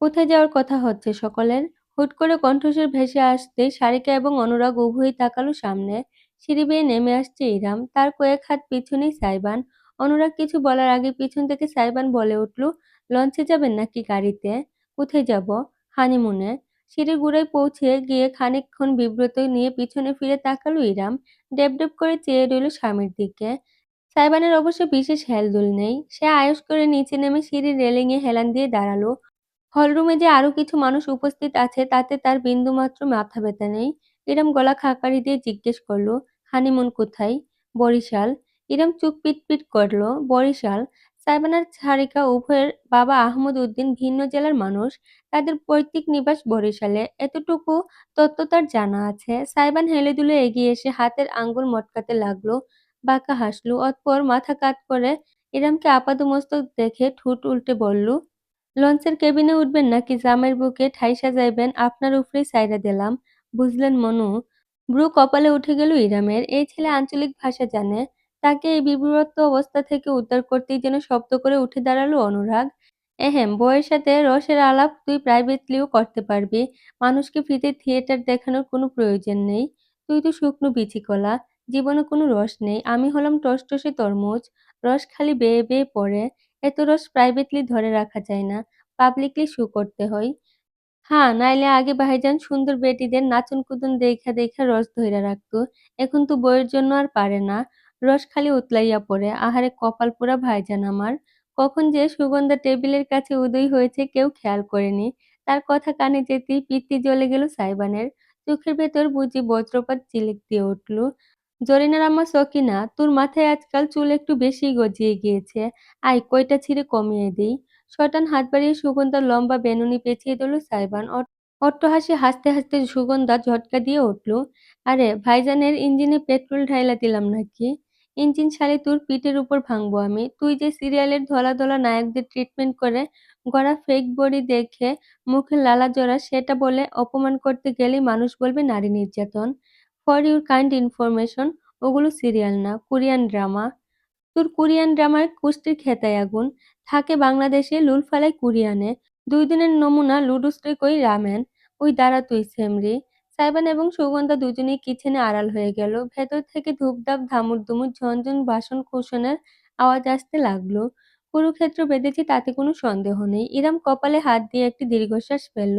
কোথায় যাওয়ার কথা হচ্ছে সকলের? হুট করে কণ্ঠস্বর ভেসে আসতেই সারিকা এবং অনুরাগ উভয়েই তাকালো সামনে। সিঁড়ি বেয়ে নেমে আসছে ইরাম। তার কয়েক হাত পিছনেই সাইবান। অনুরাগ কিছু বলার আগে পিছন থেকে সাইবান বলে উঠল, লঞ্চে যাবেন নাকি গাড়িতে? কোথায় যাব? হানিমুনে। সিঁড়ির গোড়ায় পৌঁছে গিয়ে খানিকক্ষণ বিব্রত নিয়ে পিছনে ফিরে তাকালো ইরাম। ডেব ডেব করে চেয়ে রইল স্বামীর দিকে। সাইবানের অবশ্য বিশেষ হেলদোল নেই। সে আয়েশ করে নিচে নেমে সিঁড়ির রেলিংয়ে হেলান দিয়ে দাঁড়ালো। হলরুমে যে আরো কিছু মানুষ উপস্থিত আছে তাতে তার বিন্দুমাত্র মাথা ব্যথা নেই। ইরম গলা খাকারি দিয়ে জিজ্ঞেস করল, হানিমুন কোথায়? বরিশাল। ইরম চোখ পিটপিট করল। বরিশাল? সাইবান আর সারিকা উভয়ের বাবা আহমদ উদ্দিন ভিন্ন জেলার মানুষ। তাদের পৈতৃক নিবাস বরিশালে। এতটুকু তত্ত্ব তার জানা আছে। সাইবান হেলে দুলে এগিয়ে এসে হাতের আঙ্গুল মটকাতে লাগলো। বাঁকা হাসল। অতঃপর মাথা কাত করে ইরমকে আপাদমস্তক দেখে ঠোঁট উল্টে বলল, লঞ্চের কেবিনে উঠবেন নাকি জামের বুকে ঠাই সাজাইবেন আপনার উপরেই ছাইড়া দিলাম। বুঝলেন মনু? ভ্রু কপালে উঠে গেল ইরামের। এই ছেলে আঞ্চলিক ভাষা জানে। তাকে এই বিব্রত অবস্থা থেকে উদ্ধার করতেই যেন শব্দ করে উঠে দাঁড়ালো অনুরাগ। এহেম, বউয়ের সাথে রসের আলাপ তুই প্রাইভেটলিও করতে পারবি। মানুষকে ফ্রিতে থিয়েটার দেখানোর কোনো প্রয়োজন নেই। তুই তো শুকনো বিচি কলা। জীবনে কোনো রস নেই। আমি হলাম টসটসে তরমুজ। রস খালি বেয়ে বেয়ে পড়ে। এত রস প্রাইভেটলি ধরে রাখা যায় না। পাবলিকলি শো করতে হয়। হ্যাঁ, নাইলে আগে ভাইজান সুন্দর বেটিদের নাচন-কুদন দেইখা দেইখা রস ধইরা রাখতো। এখন তো বউয়ের জন্য আর পারে না। রস খালি উতলাইয়া পড়ে। আহারে কপাল পোড়া ভাইজান আমার। কখন যে সুগন্ধা টেবিলের কাছে উদয় হয়েছে কেউ খেয়াল করেনি। তার কথা কানে যেতেই পিত্তি জ্বলে গেল সাইবানের। চোখের ভেতর বুঝি বজ্রপাত চিলিক দিয়ে উঠল। জরিনার আম্মা সকিনা, তোর মাথায় আজকাল চুল একটু বেশিই গজিয়ে গিয়েছে। আয় কয়টা ছিঁড়ে কমিয়ে দেই। শয়তান হাত বাড়িয়ে সুগন্ধার লম্বা বেনুনি পেঁচিয়ে দিল সাইবান। অট্টহাসি হাসতে হাসতে সুগন্ধা ঝটকা দিয়ে উঠল। আরে ভাইজানের ইঞ্জিনে পেট্রোল ঢাইলা দিলাম নাকি? ইঞ্জিন শালি তোর পিঠের উপর ভাঙবো আমি। তুই যে সিরিয়ালের ধলা ধলা নায়কদের ট্রিটমেন্ট করে গড়া ফেক বডি দেখে মুখে লালা জড়া সেটা বলে অপমান করতে গেলেই মানুষ বলবে নারী নির্যাতন। ফর ইউর কাইন্ড ইনফরমেশন, ওগুলো সিরিয়াল না, কোরিয়ান ড্রামা। তোর কোরিয়ান ড্রামায় কুস্তির খেতায় আগুন। থাকে বাংলাদেশে, লুল ফালায় কোরিয়ানে। ২ দিনের নমুনা লুডোস্টে কই রামেন। ওই দাঁড়া তুই সেমরি। সাইবান এবং সুগন্ধা দুজনেই কিচেনে আড়াল হয়ে গেল। ভেতর থেকে ধূপধাপ ধামুর-দুমুর ঝনঝন বাসন-কোসনের আওয়াজ আসতে লাগলো। কুরুক্ষেত্র বেঁধেছে তাতে কোনো সন্দেহ নেই। ইরম কপালে হাত দিয়ে একটি দীর্ঘশ্বাস ফেলল।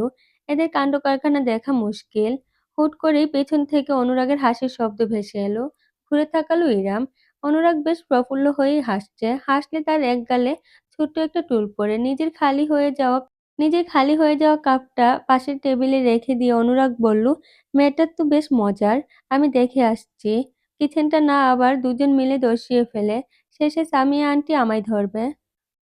এদের কাণ্ডকারখানা দেখা মুশকিল। হুট করেই পেছন থেকে অনুরাগের হাসির শব্দ ভেসে এলো। ঘুরে তাকালো ইরাম। অনুরাগ বেশ প্রফুল্ল হয়েই হাসছে। হাসলে তার এক গালে ছোট্ট একটা টুল পড়ে। নিজের খালি হয়ে যাওয়া কাপটা পাশের টেবিলে রেখে দিয়ে অনুরাগ বলল, "মেয়েটা তো বেশ মজার। আমি দেখে আসছি। কিচেনটা না আবার দুজন মিলে দস্যিয়ে ফেলে। শেষে সামিয়া আন্টি আমায় ধরবে।"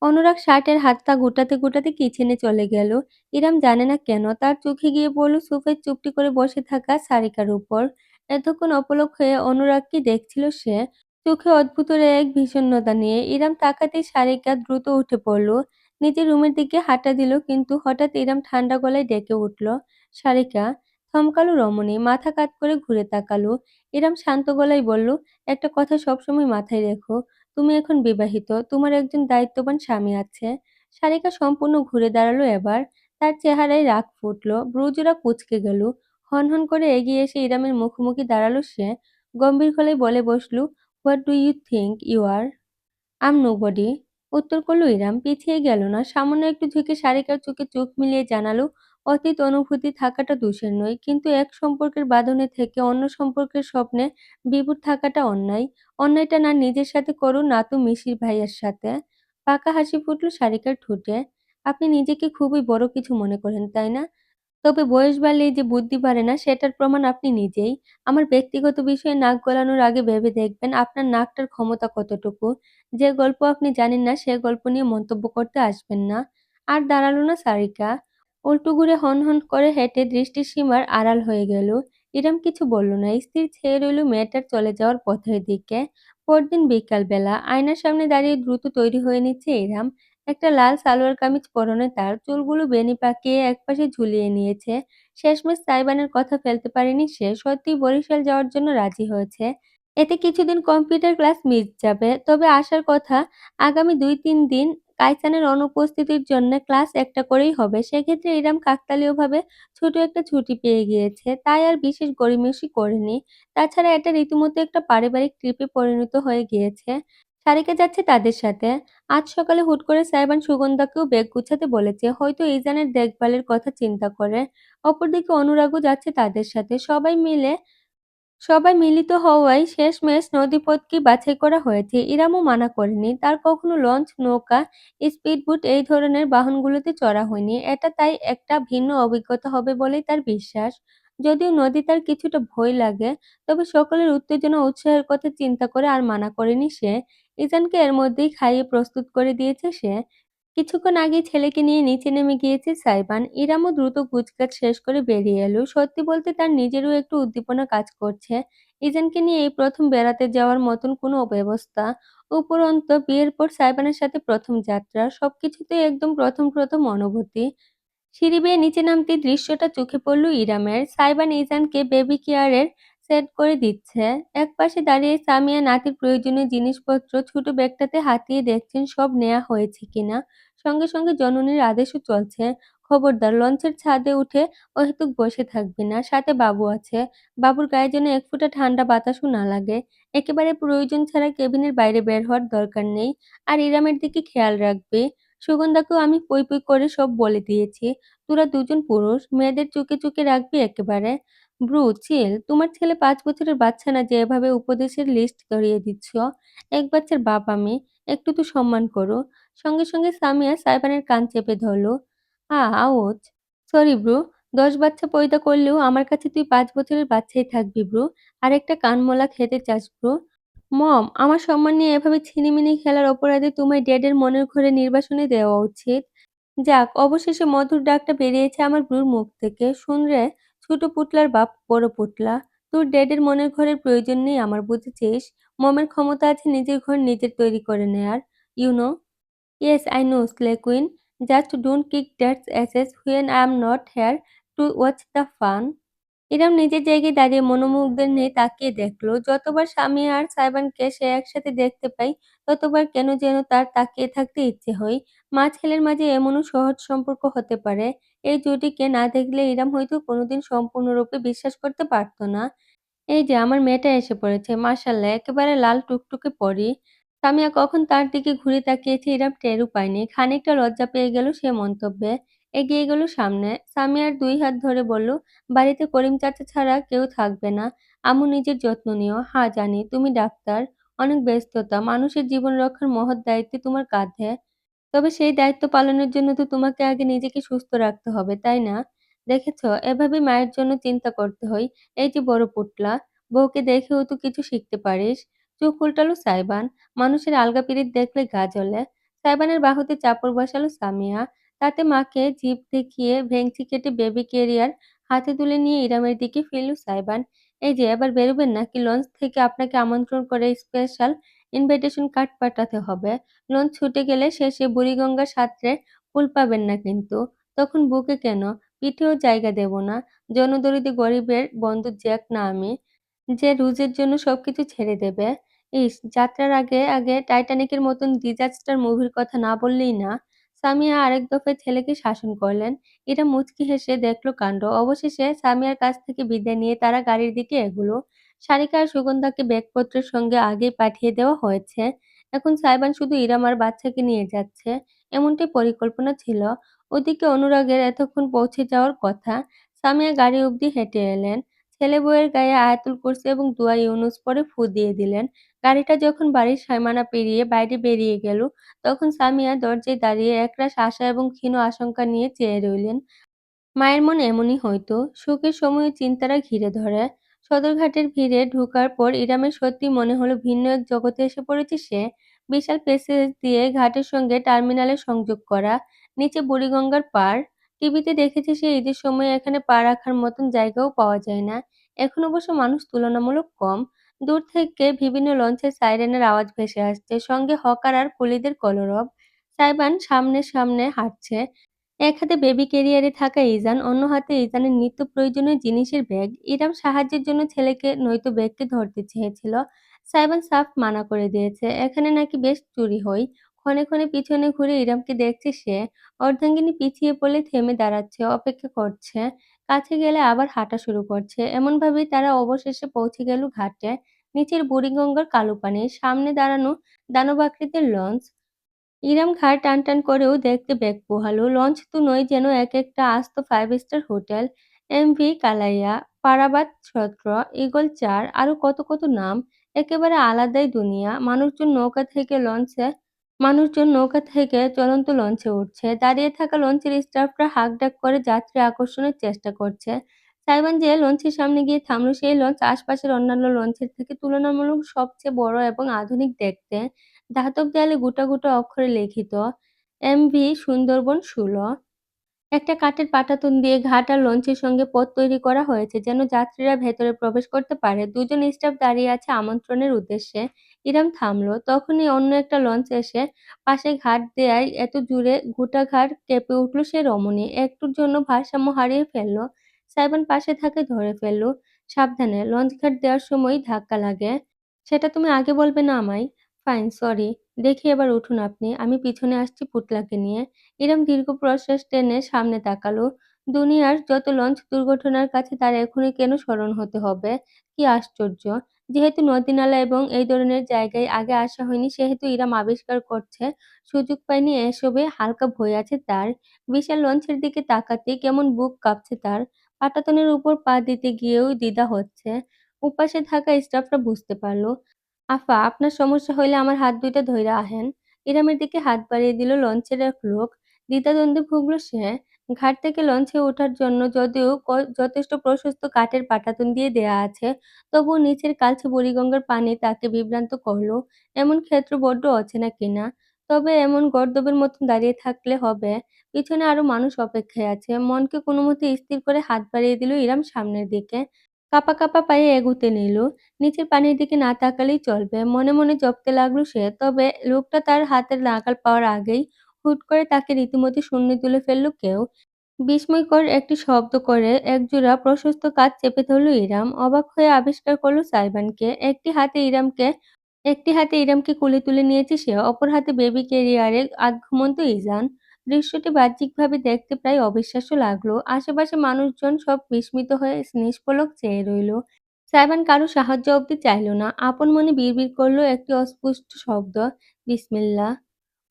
অনুরাগ শার্টের হাতটা গুটাতে কিচেনে চলে গেল। ইরাম জানে না কেন তার চোখে গিয়ে পড়ল সোফায় চুপটি করে বসে থাকা সারিকার উপর। এতক্ষণ অপলক হয়ে অনুরাগকে দেখছিল সে, চোখে অদ্ভুত এক বিষণ্ণতা নিয়ে। ইরাম তাকাতেই সারিকা দ্রুত উঠে পড়ল। নিজের রুমের দিকে হাঁটা দিল, কিন্তু হঠাৎ ইরাম ঠান্ডা গলায় ডেকে উঠল, "সারিকা!" থমকালো রমণী, মাথা কাত করে ঘুরে তাকালো। ইরাম শান্ত গলায় বলল, "একটা কথা সবসময় মাথায় রেখো। তুমি এখন বিবাহিত, তোমার একজন দায়িত্ববান স্বামী আছে।" সারিকা সম্পূর্ণ ঘুরে দাঁড়ালো এবার। তার চেহারায় রাগ ফুটল, ভ্রুজোড়া কুঁচকে গেল। হনহন করে এগিয়ে এসে ইরামের মুখোমুখি দাঁড়ালো সে। গম্ভীর গলায় বলে বসল, "what do you think you are?" "I'm nobody," উত্তর করল ইরাম। পিছিয়ে গেল না, সামান্য একটু ঝুঁকে সারিকার চোখে চোখ মিলিয়ে জানালো, অতীত অনুভূতি থাকাটা দোষের নয়, কিন্তু এক সম্পর্কের বাঁধনে থেকে অন্য সম্পর্কের স্বপ্নে বিভোর থাকাটা অন্যায়। অন্যায়টা না নিজের সাথে করুন, না তো মিশির ভাইয়ার সাথে। পাকা হাসি ফুটল সারিকার ঠোঁটে। "আপনি নিজেকে খুবই বড় কিছু মনে করেন, তাই না? তবে বয়স বাড়লেই যে বুদ্ধি বাড়ে না সেটার প্রমাণ আপনি নিজেই। আমার ব্যক্তিগত বিষয়ে নাক গলানোর আগে ভেবে দেখবেন আপনার নাকটার ক্ষমতা কতটুকু। যে গল্প আপনি জানেন না সে গল্প নিয়ে মন্তব্য করতে আসবেন না।" আর দাঁড়ালো না সারিকা। উল্টো ঘুরে হনহন করে হেঁটে দৃষ্টির সীমার আড়াল হয়ে গেল। ইরাম কিছু বলল না, স্থির চেয়ে রইল মেয়েটার চলে যাওয়ার পথের দিকে। পরদিন বিকালবেলা আয়নার সামনে দাঁড়িয়ে দ্রুত তৈরি হয়ে নিচ্ছে ইরাম। একটা লাল সালোয়ার কামিজ পরনে তার, চুলগুলো বেণি পাকিয়ে একপাশে ঝুলিয়ে নিয়েছে। শেষমেশ সাইবানের কথা ফেলতে পারেনি সে, সত্যিই বরিশাল যাওয়ার জন্য রাজি হয়েছে। এতে কিছুদিন কম্পিউটার ক্লাস মিস যাবে, তবে আসার কথা আগামী ২-৩ দিন কাইসানের অনুপস্থিতির জন্য ক্লাস একটা করেই হবে। সেক্ষেত্রে ইরাম কাকতালীয়ভাবে ছোট একটা ছুটি পেয়ে গিয়েছে, তাই আর বিশেষ গড়িমসি করেনি। তাছাড়া এটা রীতিমতো একটা পারিবারিক ট্রিপে পরিণত হয়ে গিয়েছে। সারিকা যাচ্ছে তাদের সাথে। আজ সকালে হুট করে সাইবান সুগন্ধাকেও ব্যাগ গুছাতে বলেছে, হয়তো ইজানের দেখভালের কথা চিন্তা করে। অপরদিকে অনুরাগও যাচ্ছে তাদের সাথে। সবাই মিলিত হওয়ায় শেষমেশ নদীপথকেই বাছাই করা হয়েছে। ইরামও মানা করেনি। তার কখনো লঞ্চ, নৌকা, স্পিডবোট এই ধরনের বাহনগুলোতে চড়া হয়নি। এটা তাই একটা ভিন্ন অভিজ্ঞতা হবে বলেই তার বিশ্বাস। যদিও নদী তার কিছুটা ভয় লাগে, তবে সকলের উত্তেজনা ও উৎসাহের কথা চিন্তা করে আর মানা করেনি সে। ইজানকে এর মধ্যেই খাইয়ে প্রস্তুত করে দিয়েছে সে। কিছুক্ষণ আগেই ছেলেকে নিয়ে নিচে নেমে গিয়েছে সাইবান। ইরামও দ্রুত কুচকাচ শেষ করে বেরিয়ে এলো। সত্যি বলতে তার নিজেরও একটু উদ্দীপনা কাজ করছে। ইজানকে নিয়ে এই প্রথম বেড়াতে যাওয়ার মতন কোনো ব্যবস্থা। উপরন্তু বিয়ের পর সাইবানের সাথে প্রথম যাত্রা। সবকিছুতেই একদম প্রথম অনুভূতি। সিঁড়ি বেয়ে নিচে নামতেই দৃশ্যটা চোখে পড়ল ইরামের। সাইবান ইজানকে বেবি কেয়ারের সেট করে দিচ্ছে। একপাশে দাঁড়িয়ে সামিয়া নাতির প্রয়োজনীয় জিনিসপত্র ছোট ব্যাগটাতে হাতিয়ে দেখছেন সব নেয়া হয়েছে কিনা। সঙ্গে জননীর আদেশও চলছে, খবরদার লঞ্চের ছাদে উঠে অহেতুক বসে থাকবি না, সাথে বাবু আছে। বাবুর গায়ে যেন এক ফোঁটা ঠান্ডা বাতাসও না লাগে। একেবারে প্রয়োজন ছাড়া কেবিনের বাইরে বের হওয়ার দরকার নেই। আর ইরামের দিকে খেয়াল রাখবি। সুগন্ধাকেও আমি পই করে সব বলে দিয়েছি। তোরা দুজন পুরুষ, মেয়েদের চোখে রাখবি একেবারে। ব্রু, চিল। তোমার ছেলে ৫ বছরের বাচ্চা না যে এভাবে উপদেশের লিস্ট ধরিয়ে দিচ্ছ। এক বাচ্চার বাপ আমি, একটু তো সম্মান করো। সঙ্গে সামিয়া সাইবানের কান চেপে ধরল। আউচ! Sorry Bru. ১০ বাচ্চা পয়দা করলেও আমার কাছে তুই ৫ বছরের বাচ্চাই থাকবি ব্রু। আরেকটা কানমোলা খেতে চাস ব্রু? মম, আমার সম্মান নিয়ে এভাবে ছিনিমিনি খেলার অপরাধে তোমায় ড্যাডের মনের ঘরে নির্বাসনে দেওয়া উচিত। যাক, অবশেষে মধুর ডাকটা বেরিয়েছে আমার ব্রুর মুখ থেকে। "শোন রে, ছোট পুতলার বাপ, বড় পুতলা। তোর ড্যাডের মনের ঘরের প্রয়োজন নেই আমার, বুঝেছিস? মমের ক্ষমতা আছে নিজের ঘর নিজের তৈরি করে নেয়ার। You know?" "Yes, I know, slay queen. Just don't kick dad's asses when I am not here to watch the fun." Iram নিজের জায়গায় দাঁড়িয়ে মনোমুগ্ধের ন্যায় তাকিয়ে দেখল। যতবার স্বামী আর সাইবানকে সে একসাথে দেখতে পায়, ততবার কেন যেন তার তাকিয়ে থাকতে ইচ্ছে হয়। মা-ছেলের মাঝে এমনও সহজ সম্পর্ক হতে পারে। এই জুটিকে না দেখলে ইরম হয়তো কোনোদিন সম্পূর্ণরূপে বিশ্বাস করতে পারত না। এই যে আমার মেয়েটা এসে পড়েছে, মাশাআল্লাহ, একেবারে লাল টুকটুকে পরী। সামিয়া কখন তার দিকে ঘুরে তাকিয়েছে ইরা টেরও পায়নি। খানিকটা লজ্জা পেয়ে গেল সে মন্তব্যে। এগিয়ে গেল সামনে। সামিয়ার ২ হাত ধরে বলল, "বাড়িতে করিম চাচা ছাড়া কেউ থাকবে না। আম্মু নিজের যত্ন নিও।" "হ্যাঁ জানি, তুমি ডাক্তার।" অনেক ব্যস্ততা, মানুষের জীবন রক্ষার মহৎ দায়িত্ব তোমার কাঁধে। তবে সেই দায়িত্ব পালনের জন্য তো তোমাকে আগে নিজেকে সুস্থ রাখতে হবে, তাই না? দেখেছো, এভাবে মায়ের জন্য চিন্তা করতে হয়। এই যে বড় পুটলা, বউকে দেখেও তো কিছু শিখতে পারিস। চোখ উল্টালো সাইবান। মানুষের আলগা পিরিত দেখলে গা জ্বলে। সাইবানের বাহুতে চাপড় বসালো সামিয়া। তাতে মাকে জিভ দেখিয়ে ভেংচি কেটে বেবি ক্যারিয়ার হাতে তুলে নিয়ে ইরামের দিকে ফিরল সাইবান। এই যে এবার বেরোবেন নাকি লঞ্চ থেকে আপনাকে আমন্ত্রণ করে স্পেশাল ইনভাইটেশন কার্ড পাঠাতে হবে। লঞ্চ ছুটে গেলে শেষে বুড়িগঙ্গার সাঁতরে কুল পাবেন না কিন্তু। তখন বুকে কেন, পিঠেও জায়গা দেব না। জনদরিদ্র গরিবের বন্ধু জ্যাক না আমি, যে রুজের জন্য সবকিছু ছেড়ে দেবে। ইস, যাত্রার আগে আগে টাইটানিকের মতন ডিজাস্টার মুভির কথা না বললেই না। সামিয়া আরেক দফায় ছেলেকে শাসন করলেন। এরা মুচকি হেসে দেখলো কাণ্ড। অবশেষে সামিয়ার কাছ থেকে বিদায় নিয়ে তারা গাড়ির দিকে এগুলো। সারিকা আর সুগন্ধাকে ব্যাগপত্রের সঙ্গে আগেই পাঠিয়ে দেওয়া হয়েছে। এখন সাইবান শুধু ইরাম আর বাচ্চাকে নিয়ে যাচ্ছে, এমনটাই পরিকল্পনা ছিল। ওদিকে অনুরাগের এতক্ষণ পৌঁছে যাওয়ার কথা। সামিয়া গাড়ি অবধি হেঁটে এলেন। ছেলে বউয়ের গায়ে আয়াতুল কুরসি এবং দোয়া ইউনুস পড়ে ফু দিয়ে দিলেন। গাড়িটা যখন বাড়ির সীমানা পেরিয়ে বাইরে বেরিয়ে গেল, তখন সামিয়া দরজায় দাঁড়িয়ে একরাশ আশা এবং ক্ষীণ আশঙ্কা নিয়ে চেয়ে রইলেন। মায়ের মনে এমনই হয়তো, শোকের সময় চিন্তারা ঘিরে ধরে। সদরঘাটের ভিড়ে ঢোকার পর ইরামের সত্যি মনে হলো ভিন্ন এক জগতে এসে পড়েছে সে। বিশাল প্যাসেজ দিয়ে ঘাটের সঙ্গে টার্মিনালের সংযোগ করা, নিচে বুড়িগঙ্গার পাড়। টিভিতে দেখেছে সে ঈদের সময় এখানে পা রাখার মতন জায়গাও পাওয়া যায় না। এখন অবশ্য মানুষ তুলনামূলক কম। দূর থেকে বিভিন্ন লঞ্চের সাইরেনের আওয়াজ ভেসে আসছে, সঙ্গে হকার আর কুলিদের কলরব। সাইবান সামনে সামনে হাঁটছে। এক হাতে বেবি ক্যারিয়ারে থাকা ইজান, অন্য হাতে ইজানের নিত্য প্রয়োজনীয় জিনিসের ব্যাগ। ইরাম সাহায্যের জন্য ছেলেকে নয়তো ব্যাগকে ধরতে চেয়েছিল। সাইবান সাফ মানা করে দিয়েছে, এখানে নাকি বেশ চুরি হয়। ক্ষণে ক্ষণে পিছনে ঘুরে ইরামকে দেখছে সে। অর্ধাঙ্গিনী পিছিয়ে পড়লে থেমে দাঁড়াচ্ছে, অপেক্ষা করছে। কাছে গেলে আবার হাঁটা শুরু করছে। এমনভাবেই তারা অবশেষে পৌঁছে গেল ঘাটে। নিচের বুড়িগঙ্গার কালো পানি, সামনে দাঁড়ানো দানব আকৃতির লঞ্চ। ইরাম ঘাড় টানটান করেও দেখতে বেগ পোহালো। লঞ্চ তো নয়, যেন এক একটা আস্ত five star hotel. MV Kalaiya, Parabat 17, Eagle 4, আরো কত কত নাম। একেবারে আলাদাই দুনিয়া। মানুষজন নৌকা থেকে চলন্ত লঞ্চে উঠছে। দাঁড়িয়ে থাকা লঞ্চের স্টাফরা হাঁকডাক করে যাত্রী আকর্ষণের চেষ্টা করছে। সাইমন যে লঞ্চের সামনে গিয়ে থামল, সেই লঞ্চ আশপাশের অন্যান্য লঞ্চের থেকে তুলনামূলক সবচেয়ে বড় এবং আধুনিক দেখতে। ধাতব দেয়ালে গোটা গোটা অক্ষরে লিখিত, এমভি সুন্দরবন 16। একটা কাঠের পাটাতন দিয়ে ঘাট আর লঞ্চের সঙ্গে পথ তৈরি করা হয়েছে, যেন যাত্রীরা ভেতরে প্রবেশ করতে পারে। দুজন স্টাফ দাঁড়িয়ে আছে আমন্ত্রণের উদ্দেশ্যে। ইরাম থামলো। তখনই অন্য একটা লঞ্চ এসে পাশে ঘাট দেয়ায় এত জোরে গোটা ঘাট কেঁপে উঠল। সে রমণী একটুর জন্য ভারসাম্য হারিয়ে ফেলল। সাইবান পাশে থাকে ধরে ফেলল। সাবধানে, লঞ্চ ঘাট দেওয়ার সময় ধাক্কা লাগে। সেটা তুমি আগে বলবে না আমায়? Fine, sorry. দেখি এবার উঠুন আপনি, আমি পিছনে আসছি পুটলাকে নিয়ে। ইরম দীর্ঘ প্রশ্বাস টেনে সামনে তাকালো। দুনিয়ার যত লঞ্চ দুর্ঘটনার কাছে তার এখনই কেন স্মরণ হতে হবে? কি আশ্চর্য! যেহেতু নদী-নালা এবং এই ধরনের জায়গায় আগে আসা হয়নি, সেহেতু ইরাম আবিষ্কার করছে, সুযোগ পায়নি এসবে হালকা ভয় আছে তার। বিশাল লঞ্চের দিকে তাকাতেই কেমন বুক কাঁপছে তার। পাটাতনের উপর পা দিতে গিয়েও দ্বিধা হচ্ছে। ওপাশে থাকা স্টাফরা বুঝতে পারল। আফা, আপনার সমস্যা হইলে আমার হাত দুইটা ধইরা আহেন। ইরামের দিকে হাত বাড়িয়ে দিল লঞ্চের এক লোক। দ্বিধাদ্বন্দ্বে ভুগল সে। ঘাট থেকে লঞ্চে ওঠার জন্য যদিও যথেষ্ট প্রশস্ত কাঠের পাটাতন দিয়ে দেয়া আছে, তবুও নিচের কালচে বুড়িগঙ্গার পানি তাকে বিভ্রান্ত করল। এমন ক্ষেত্র বড্ড অচেনা কিনা। তবে এমন গর্দবের মতন দাঁড়িয়ে থাকলে হবে। পিছনে আরো মানুষ অপেক্ষায় আছে। মনকে কোনোমতে স্থির করে হাত বাড়িয়ে দিল ইরাম সামনের দিকে। কাঁপা কাঁপা পায়ে এগুতে নিল। নিচের পানির দিকে না তাকালেই চলবে। মনে মনে জপতে লাগল সে। তবে লোকটা তার হাতের নাগাল পাওয়ার আগেই হুট করে তাকে রীতিমতো শূন্যে তুলে ফেলল কেউ। বিস্ময়কর একটি শব্দ করে একজোড়া প্রশস্ত কাঁধ চেপে ধরল ইরাম। অবাক হয়ে আবিষ্কার করল সাইবানকে। একটি হাতে ইরামকে কোলে তুলে নিয়েছে সে, অপর হাতে বেবি ক্যারিয়ারে আধঘুমন্ত ইজান। দৃশ্যটি বাহ্যিকভাবে দেখতে প্রায় অবিশ্বাস্য লাগলো। আশেপাশে মানুষজন সব বিস্মিত হয়ে নিষ্পলক চেয়ে রইল। সাইবান কারো সাহায্য অবধি চাইল না। আপন মনে বিড়বিড় করল একটি অস্পষ্ট শব্দ, বিসমিল্লাহ।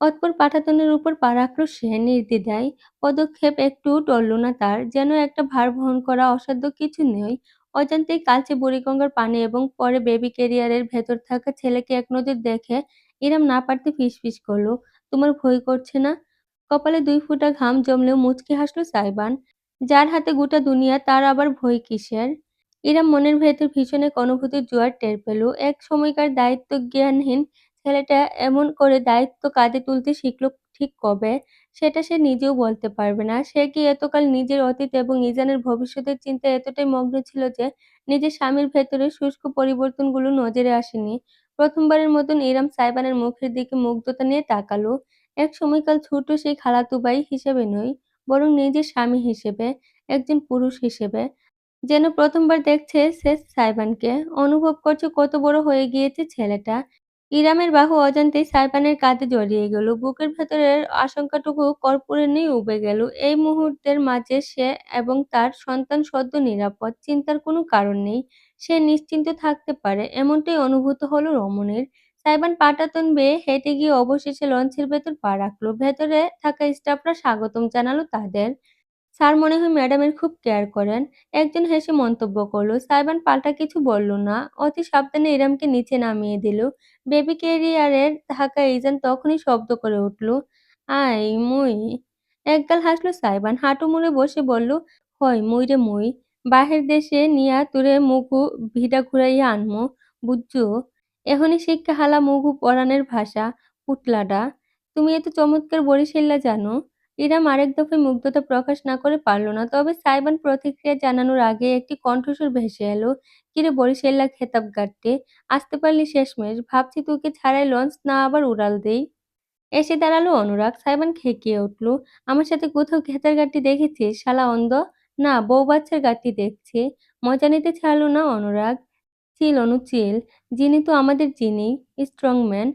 অতঃপর পাটাতনের উপর পা রাখল সে নির্দ্বিধায়। পদক্ষেপ একটুও টলল না তার। যেন একটা ভার বহন করা অসাধ্য কিছু নয়। অজান্তেই কালচে বুড়িগঙ্গার পানি এবং পরে বেবি ক্যারিয়ারের ভেতর থাকা ছেলেকে একনজর দেখে ইরাম না পারতে ফিসফিস করল, "তোমার ভয় করছে না?" কপালে ২ ফোঁটা ঘাম জমলেও মুচকি হাসল সাইবান। যার হাতে গোটা দুনিয়া তার আবার ভয় কিসের? ইরা মনের ভেতর ভীষণ এক অনুভূতির জোয়ার টের পেল। এক সময়কার দায়িত্বজ্ঞানহীন ছেলেটা এমন করে দায়িত্ব কাঁধে তুলতে শিখল ঠিক কবে, সেটা সে নিজেও বলতে পারবে না। সে কি এতকাল নিজের অতীত এবং ইজানের ভবিষ্যতের চিন্তায় এতটাই মগ্ন ছিল যে নিজের স্বামীর ভেতরের শুষ্ক পরিবর্তনগুলো নজরে আসেনি? প্রথমবারের মতন ইরাম সাইবানের মুখের দিকে মুগ্ধতা নিয়ে তাকালো। এক সময়কার ছোট সেই খালাতো ভাই হিসেবে নয়, বরং নিজের স্বামী হিসেবে, একজন পুরুষ হিসেবে। যেন প্রথমবার দেখছে সে সাইবানকে, অনুভব করছে কত বড় হয়ে গিয়েছে ছেলেটা। ইরামের বাহু অজান্তেই সাইবানের কাঁধে জড়িয়ে গেল। বুকের ভেতরের আশঙ্কাটুকু কর্পূরেই উবে গেল। এই মুহূর্তের মাঝে সে এবং তার সন্তান সদ্য নিরাপদ। চিন্তার কোনো কারণ নেই। সে নিশ্চিন্ত থাকতে পারে, এমনটাই অনুভূত হলো রমণীর। সাইবান পাটাতন বেয়ে হেঁটে গিয়ে অবশেষে লঞ্চের ভেতর পা রাখল। ভেতরে থাকা স্টাফরা স্বাগতম জানালো তাদের। স্যার মনে হয় ম্যাডামের খুব কেয়ার করেন। একজন হেসে মন্তব্য করল। সাইবান পাল্টা কিছু বলল না। অতি সাবধানে ইরামকে নিচে নামিয়ে দিল। বেবি ক্যারিয়ারে থাকা ইজান তখনই শব্দ করে উঠল, "আই মুই।" একগাল হাসল সাইবান। হাঁটু মুড়ে বসে বলল, "হয় মুই রে মুই। বাহের দেশে নিয়া তোরে মুগু ভিডা ঘুরাইয়া আনমু, বুঝছু? এহনি শিক্ষা হালা মুগু পরানের ভাষা, পুটলাডা। তুমি এত চমৎকার বরিশাইল্লা জানো?" ইরাম আরেক দফায় মুগ্ধতা প্রকাশ না করে পারল না। তবে সাইবান প্রতিক্রিয়া জানানোর আগে একটি কণ্ঠস্বর ভেসে এলো, "কিরে বরিশাইল্লা খেতাবগাট্টি, আসতে পারলি শেষমেশ। ভাবছি তোকে ছাড়াই লঞ্চ না আবার উড়াল দেই।" এসে দাঁড়ালো অনুরাগ। সাইবান খেকিয়ে উঠল, "আমার সাথে কোথাও খেতার গাট্টি দেখেছিস, শালা অন্ধ?" "না, বউ বাচ্চার গাট্টি দেখছি।" মজা নিতে ছাড়ল না অনুরাগ। "চিল অনু চিল। জিনি তো আমাদের জিনি, স্ট্রংম্যান।"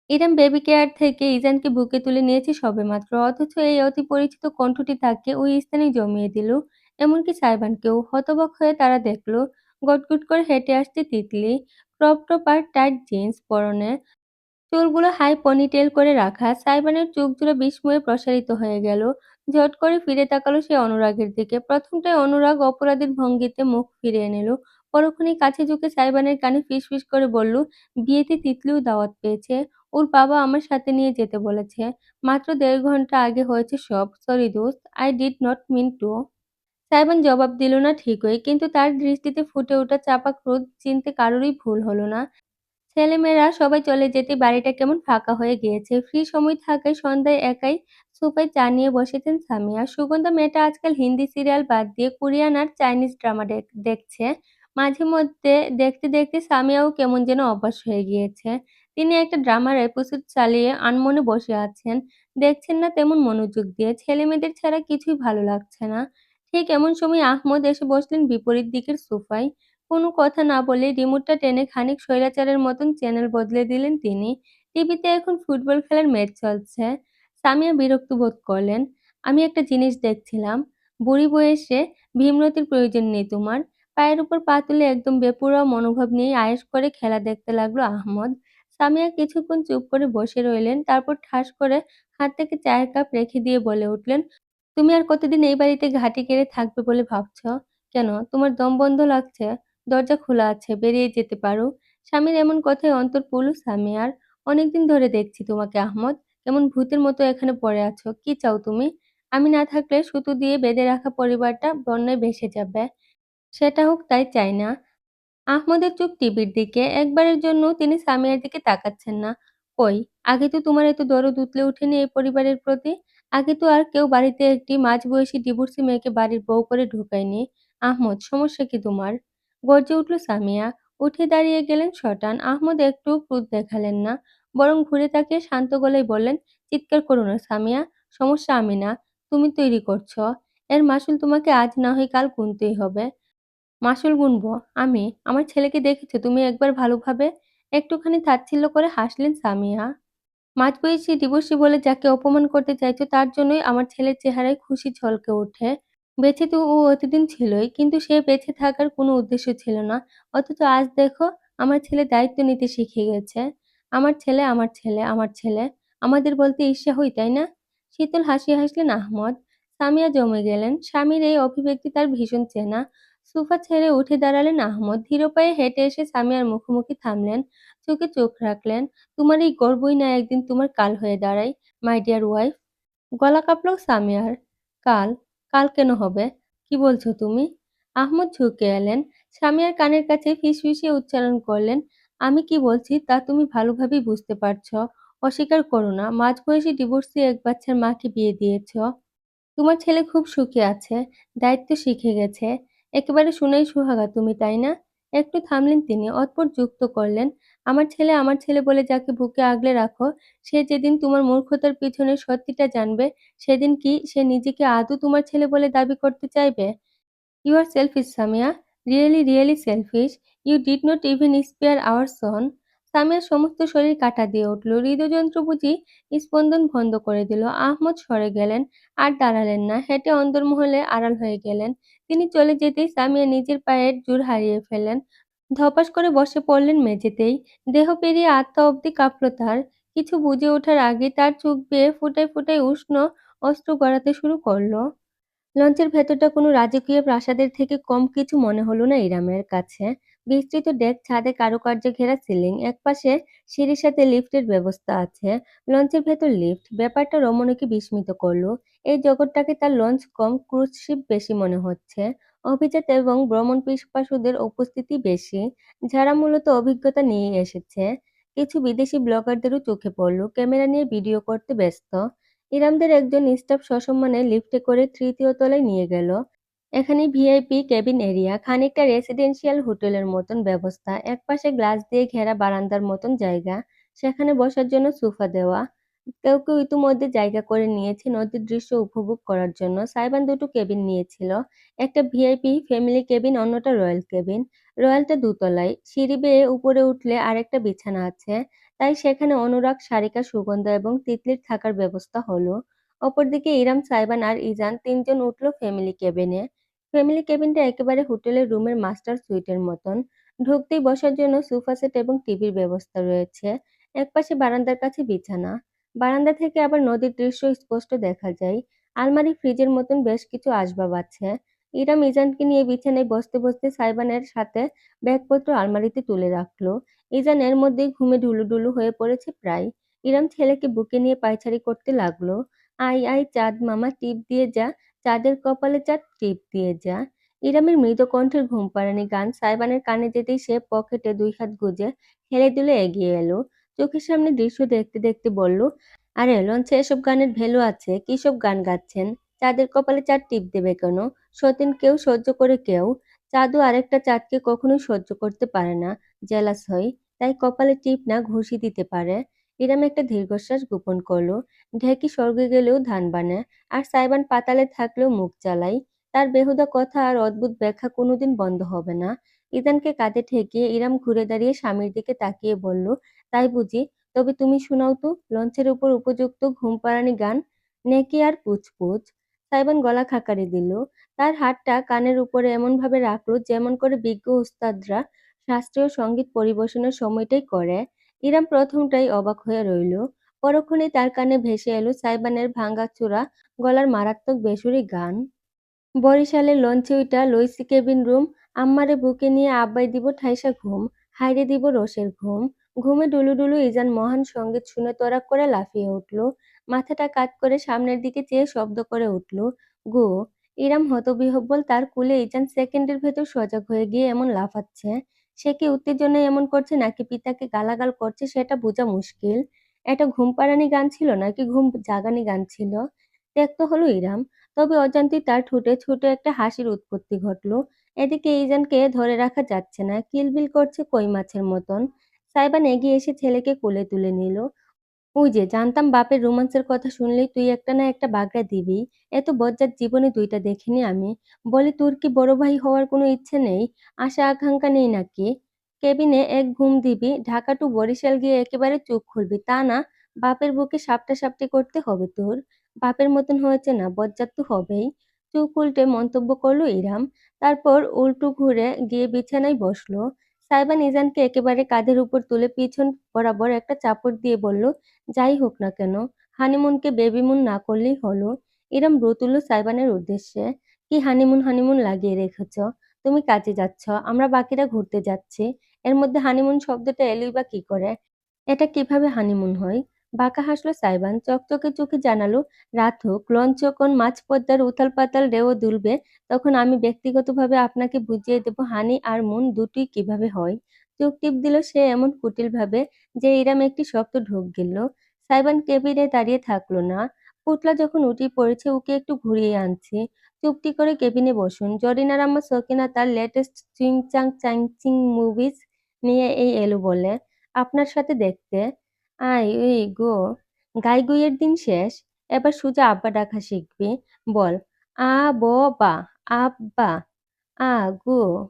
ইরাম বেবি কেয়ার থেকে ইজানকে বুকে তুলে নিয়েছে সবেমাত্র, অথচ এই অতি পরিচিত কণ্ঠটি তাকে ওই স্থানেই জমিয়ে দিল। এমনকি সাইবানকেও। হতবাক হয়ে তারা দেখল, গটগট করে হেঁটে আসছে তিতলি, ক্রপ টপ আর টাইট জিন্স পরনে, চুলগুলো হাই পনিটেল করে রাখা। সাইবানের চোখজোড়া বিস্ময়ে প্রসারিত হয়ে গেল। ঝট করে ফিরে তাকালো সে অনুরাগের দিকে। প্রথমটায় অনুরাগ অপরাধীর ভঙ্গিতে মুখ ফিরিয়ে নিল। পরক্ষণেই কাছে ঝুঁকে সাইবানের কানে ফিসফিস করে বলল, "বিয়েতে তিতলিও দাওয়াত পেয়েছে। ওর বাবা আমার সাথে নিয়ে যেতে বলেছে। মাত্র ১.৫ ঘন্টা আগে হয়েছে সব। সরি দোস্ত, I did not mean to." Simon জবাব দিল না ঠিকই, কিন্তু তার দৃষ্টিতে ফুটে ওঠা চাপা ক্রোধ চিনতে কারোরই ভুল হলো না। ছেলেমেয়েরা সবাই চলে যেতে বাড়িটা কেমন ফাঁকা হয়ে গিয়েছে। ফ্রি সময় থাকায় সন্ধ্যায় একাই সোফায় চা নিয়ে বসেছেন সামিয়া। সুগন্ধা মেয়েটা আজকাল হিন্দি সিরিয়াল বাদ দিয়ে কোরিয়ান আর চাইনিজ ড্রামা দেখছে। মাঝে মধ্যে দেখতে দেখতে সামিয়াও কেমন যেন অভ্যাস হয়ে গিয়েছে। তিনি একটা ড্রামার এপিসোড চালিয়ে আনমনে বসে আছেন। দেখছেন না তেমন মনোযোগ দিয়ে। ছেলেমেয়েদের ছাড়া কিছুই ভালো লাগছে না। ঠিক এমন সময় আহমদ এসে বসলেন বিপরীত দিকের সোফায়। কোনো কথা না বলে রিমোটটা টেনে খানিক স্বৈরাচারের মতন চ্যানেল বদলে দিলেন তিনি। টিভিতে এখন ফুটবল খেলার ম্যাচ চলছে। সামিয়া বিরক্ত বোধ করলেন। "আমি একটা জিনিস দেখছিলাম। বুড়ি বয়সে ভীমরতির প্রয়োজন নেই তোমার।" পায়ের উপর পা তুলে একদম বেপরোয়া মনোভাব নিয়ে আয়েশ করে খেলা দেখতে লাগলো আহমদ। সামিয়া কিছুক্ষণ চুপ করে বসে রইলেন। তারপর ঠাস করে হাত থেকে চায়ের কাপ রেখে দিয়ে বলে উঠলেন, "তুমি আর কতদিন এই বাড়িতে ঘাঁটি গেড়ে থাকবে বলে ভাবছ? কেন, তোমার দম বন্ধ লাগছে? দরজা খোলা আছে, বেরিয়ে যেতে পারো।" স্বামীর এমন কথায় অন্তর পুলু সামিয়ার। "অনেকদিন ধরে দেখছি তোমাকে আহমদ। কেমন ভূতের মতো এখানে পড়ে আছো। কি চাও তুমি? আমি না থাকলে সুতো দিয়ে বেঁধে রাখা পরিবারটা বন্যায় ভেসে যাবে। সেটা হোক তাই চাই না।" আহমদের চোখ টিভির দিকে। একবারের জন্যও তিনি সামিয়ার দিকে তাকাচ্ছেন না। "কই, আগে তো তোমার এত দরদ উতলে ওঠেনি এই পরিবারের প্রতি। আগে তো আর কেউ বাড়িতে একটি মাঝবয়সী ডিভোর্সি মেয়েকে বাড়ির বউ করে ঢোকায়নি। আহমদ, সমস্যা কি তোমার?" গর্জে উঠল সামিয়া। উঠে দাঁড়িয়ে গেলেন সটান। আহমদ একটুও ক্রোধ দেখালেন না। বরং ঘুরে তাকিয়ে শান্ত গলায় বললেন, "চিৎকার করো না সামিয়া। সমস্যা আমি না, তুমি তৈরি করছ। এর মাসুল তোমাকে আজ না হয় কাল গুনতেই হবে।" "মাসুল গুনবো? আমি? আমার ছেলেকে দেখেছো তুমি একবার ভালোভাবে?" একটুখানি তাচ্ছিল্য করে হাসলেন সামিয়া। "মাঝবয়সী ডিভোর্সি বলে যাকে অপমান করতে চাইছো তার জন্যই আমার ছেলের চেহারায় খুশি ঝলকে ওঠে। বেঁচে তো ও এতদিন ছিলই, কিন্তু সে বেঁচে থাকার কোনো উদ্দেশ্য ছিল না। অথচ আজ দেখো, আমার ছেলে দায়িত্ব নিতে শিখে গেছে। আমার ছেলে, আমার ছেলে, আমার ছেলে। আমাদের বলতে ঈর্ষা হয়, তাই না?" শীতল হাসি হাসলেন আহমদ। সামিয়া জমে গেলেন। স্বামীর এই অভিব্যক্তি তার ভীষণ চেনা। সোফা ছেড়ে উঠে দাঁড়ালেন আহমদ। ধীর পায়ে হেঁটে এসে সামিয়ার মুখোমুখি থামলেন। চোখে চোখ রাখলেন। তোমার এই গর্বই না একদিন তোমার কাল হয়ে দাঁড়ায়, মাই ডিয়ার ওয়াইফ। গলা কাঁপল সামিয়ার। কাল? কাল কেন হবে? কি বলছো তুমি? আহমদ ঝুঁকে এলেন। সামিয়ার কানের কাছে ফিসফিসিয়ে উচ্চারণ করলেন, আমি কি বলছি তা তুমি ভালোভাবেই বুঝতে পারছ। অস্বীকার করো না, মাঝবয়সী ডিভোর্সি এক বাচ্চার মাকে বিয়ে দিয়েছ। তোমার ছেলে খুব সুখে আছে, দায়িত্ব শিখে গেছে। একেবারে সোনাই সুহাগা তুমি, তাই না? একটু থামলেন তিনি, অতঃপর যুক্ত করলেন, আমার ছেলে বলে যাকে বুকে আগলে রাখো, সে যেদিন তোমার মূর্খতার পিছনের সত্যিটা জানবে, সেদিন কি সে নিজেকে আদৌ তোমার ছেলে বলে দাবি করতে চাইবে? You are selfish, Samia. Really, really selfish. You did not even spare our son. সামিয়ার সমস্ত শরীর কাঁটা দিয়ে উঠল। হৃদযন্ত্র বুঝি স্পন্দন বন্ধ করে দিল। আহমদ সরে গেলেন। আর দাঁড়ালেন না। হেঁটে অন্দরমহলে আড়াল হয়ে গেলেন। তিনি চলে যেতেই সামিয়া নিজের পায়ের জোর হারিয়ে ফেললেন। ধপাস করে বসে পড়লেন মেঝেতেই। দেহ পেরিয়ে আত্মা অবধি কাঁপল তার। কিছু বুঝে ওঠার আগে তার চোখ বেয়ে ফুটায় ফুটায় উষ্ণ অশ্রু গড়াতে শুরু করলো। লঞ্চের ভেতরটা কোনো রাজকীয় প্রাসাদের থেকে কম কিছু মনে হলো না ইরামের কাছে। বিস্তৃত ডেক, ছাদে কারুকার্যে ঘেরা সিলিং, একপাশে সিঁড়ির সাথে লিফটের ব্যবস্থা আছে। লঞ্চের ভেতর লিফট, ব্যাপারটা রমণীকে বিস্মিত করলো। এই জগৎটাকে তার লঞ্চ কম ক্রুজ শিপ বেশি মনে হচ্ছে। অভিজাত এবং ভ্রমণ পিপাসুদের উপস্থিতি বেশি, যারা মূলত অভিজ্ঞতা নিয়ে এসেছে। কিছু বিদেশি ব্লগারদেরও চোখে পড়লো, ক্যামেরা নিয়ে ভিডিও করতে ব্যস্ত। ইরামদের একজন স্টাফ সসম্মানে লিফটে করে তৃতীয় তলায় নিয়ে গেল। এখানে ভিআইপি কেবিন এরিয়া, খানিকটা রেসিডেন্সিয়াল হোটেলের মতন ব্যবস্থা। একপাশে গ্লাস দিয়ে ঘেরা বারান্দার মতন জায়গা, সেখানে বসার জন্য সোফা দেওয়া। কেউ কেউ ইতিমধ্যে জায়গা করে নিয়েছে নদীর দৃশ্য উপভোগ করার জন্য। সাইবান দুটো কেবিন নিয়েছিল, একটা ভিআইপি ফ্যামিলি কেবিন, অন্যটা রয়্যাল কেবিন। রয়্যালটা দোতলায়, সিঁড়ি বেয়ে উপরে উঠলে আরেকটা বিছানা আছে, তাই সেখানে অনুরাগ, সারিকা, সুগন্ধা এবং তিতলির থাকার ব্যবস্থা হলো। অপরদিকে ইরাম, সাইবান আর ইজান তিনজন উঠল ফ্যামিলি কেবিনে। ফ্যামিলি কেবিনটা একেবারে হোটেলের রুমের মাস্টার সুইটের মতন। ঢুকতেই বসার জন্য সোফা সেট এবং টিভির ব্যবস্থা রয়েছে। একপাশে বারান্দার কাছে বিছানা। বারান্দা থেকে আবার নদীর দৃশ্য স্পষ্ট দেখা যায়। আলমারি, ফ্রিজের মতন বেশ কিছু আসবাব আছে। ইরাম ইজানকে নিয়ে বিছানায় বসতে বসতে সাইবানের সাথে ব্যাগপত্র আলমারিতে তুলে রাখলো। ইজান এর মধ্যেই ঘুমে ঢুলুঢুলু হয়ে পড়েছে প্রায়। ইরাম ছেলেকে বুকে নিয়ে পায়চারি করতে লাগলো। আয় আয় চাঁদ মামা, টিপ দিয়ে যা, চাঁদের কপালে চাঁদ, টিপ দিয়ে যা। ইরামের মৃদু কণ্ঠের ঘুমপাড়ানি গান সাইবানের কানে যেতেই সে পকেটে দুই হাত গুজে হেলে দুলে এগিয়ে এলো। চোখের সামনে দৃশ্য দেখতে দেখতে বলল, আরে লঞ্চে এসব গানের ভ্যালু আছে? কি সব গান গাচ্ছেন? চাঁদের কপালে চাঁদ টিপ দেবে কেন? সতীন কেউ সহ্য করে কেউ? চাঁদও আরেকটা চাঁদকে কখনোই সহ্য করতে পারে না, জেলাস হয়, তাই কপালে টিপ না ঘুষি দিতে পারে। ইরাম একটা দীর্ঘশ্বাস গোপন করলো। ঢেকি স্বর্গে গেলেও ধান বানে, আর সাইবান পাতালে থাকলেও মুখ চালাই। তার বেহুদা কথা আর অদ্ভুত ব্যাখ্যা কোনোদিন বন্ধ হবে না। ইদানকে কাঁধে ঠেকিয়ে ইরাম ঘুরে দাঁড়িয়ে স্বামীর দিকে তাকিয়ে বলল, তাই বুঝি? তবে তুমি শোনাও তো লঞ্চের উপর উপযুক্ত ঘুমপাড়ানি গান। নেকি আর পুচপুচ। সাইবান গলা খাকারি দিল। তার হাতটা কানের উপরে এমন ভাবে রাখলো যেমন করে বিজ্ঞ উস্তাদরা শাস্ত্রীয় সঙ্গীত পরিবেশনের সময়টাই করে। ইরাম প্রথমটাই অবাক হয়ে রইল। পরক্ষণেই তার কানে ভেসে এলো সাইবানের ভাঙাচোরা গলার মারাত্মক বেসুরি গান। বরিশালের লঞ্চে উইঠা লইছি কেবিন রুম, আম্মারে বুকে নিয়ে আব্বাই দিব ঠাইসা ঘুম, হাইরে দিব রসের ঘুম। ঘুমে ডুলুডুলু ইজান মহান সঙ্গীত শুনে তড়াক করে লাফিয়ে উঠল। মাথাটা কাত করে সামনের দিকে চেয়ে শব্দ করে উঠল, গো। ইরাম হতবিহ্বল, তার কুলে ইজান সেকেন্ডের ভেতর সজাগ হয়ে গিয়ে এমন লাফাচ্ছে। সে কি উত্তেজনায় এমন করছে নাকি পিতাকে গালাগাল করছে সেটা বোঝা মুশকিল। এটা ঘুম পাড়ানি গান ছিল নাকি ঘুম জাগানি গান ছিল? ত্যক্ত হলো ইরাম। তবে অজান্তেই তার ঠোঁটে ছোট একটা হাসির উৎপত্তি ঘটল। এদিকে ইজানকে ধরে রাখা যাচ্ছে না, কিলবিল করছে কই মাছের মতন। সাইবান এগিয়ে এসে ছেলেকে কোলে তুলে নিল। ওই যে জানতাম বাপের রোমান্সের কথা শুনলেই তুই একটা না একটা বাগড়া দিবি। এত বজ্জাত জীবনে দুইটা দেখিনি আমি। বলি তোর কি বড় ভাই হওয়ার কোনো ইচ্ছে নেই? আশা আকাঙ্ক্ষা নেই নাকি? কেবিনে এক ঘুম দিবি, ঢাকা টু বরিশাল গিয়ে একেবারে চোখ খুলবি, তা না বাপের বুকে সাপটাসাপটি করতে হবে তোর। বাপের মতন হয়েছে না, বজ্জাত তো হবেই। চোখ উল্টে মন্তব্য করলো ইরাম। তারপর উল্টো ঘুরে গিয়ে বিছানায় বসলো। সাইবা নিজানকে একেবারে কাঁধের উপর তুলে পিছন বরাবর একটা চাপড় দিয়ে বলল, যাই হোক না কেন, হানিমুনকে বেবিমুন না করলেই হলো। ইরম ব্রো তুলল সাইবানের উদ্দেশ্যে। কি হানিমুন হানিমুন লাগিয়ে রেখেছ? তুমি কাজে যাচ্ছ, আমরা বাকিরা ঘুরতে যাচ্ছি। এর মধ্যে হানিমুন শব্দটা এলোই বা কি করে? এটা কিভাবে হানিমুন হয়? বাঁকা হাসলো সাইবান, চকচকে চোখে জানালো, রাত হোক, লঞ্চ যখন মাঝপদ্মার উথাল-পাতাল ঢেউ দুলবে, তখন আমি ব্যক্তিগতভাবে আপনাকে বুঝিয়ে দেব হানি আর মুন দুটোই কিভাবে হয়। চোখ টিপ দিল সে এমন কুটিলভাবে যে ইরাম একটি শক্ত ঢোক গিলল। সাইবান কেবিনে দাঁড়িয়ে থাকলো না। পুতলা যখন উঠেই পড়েছে ওকে একটু ঘুরিয়ে আনছি। চুপটি করে কেবিনে বসুন। জরিনার আম্মা সকিনা তার লেটেস্ট চিং চাং চিং মুভিজ নিয়ে এই এলো বলে। আপনার সাথে দেখতে। আয় ওই গো, গাইগুইয়ের দিন শেষ। এবার সোজা আব্বা ডাকা শিখবি। বল, আ ব বা, আব্বা, আ গো।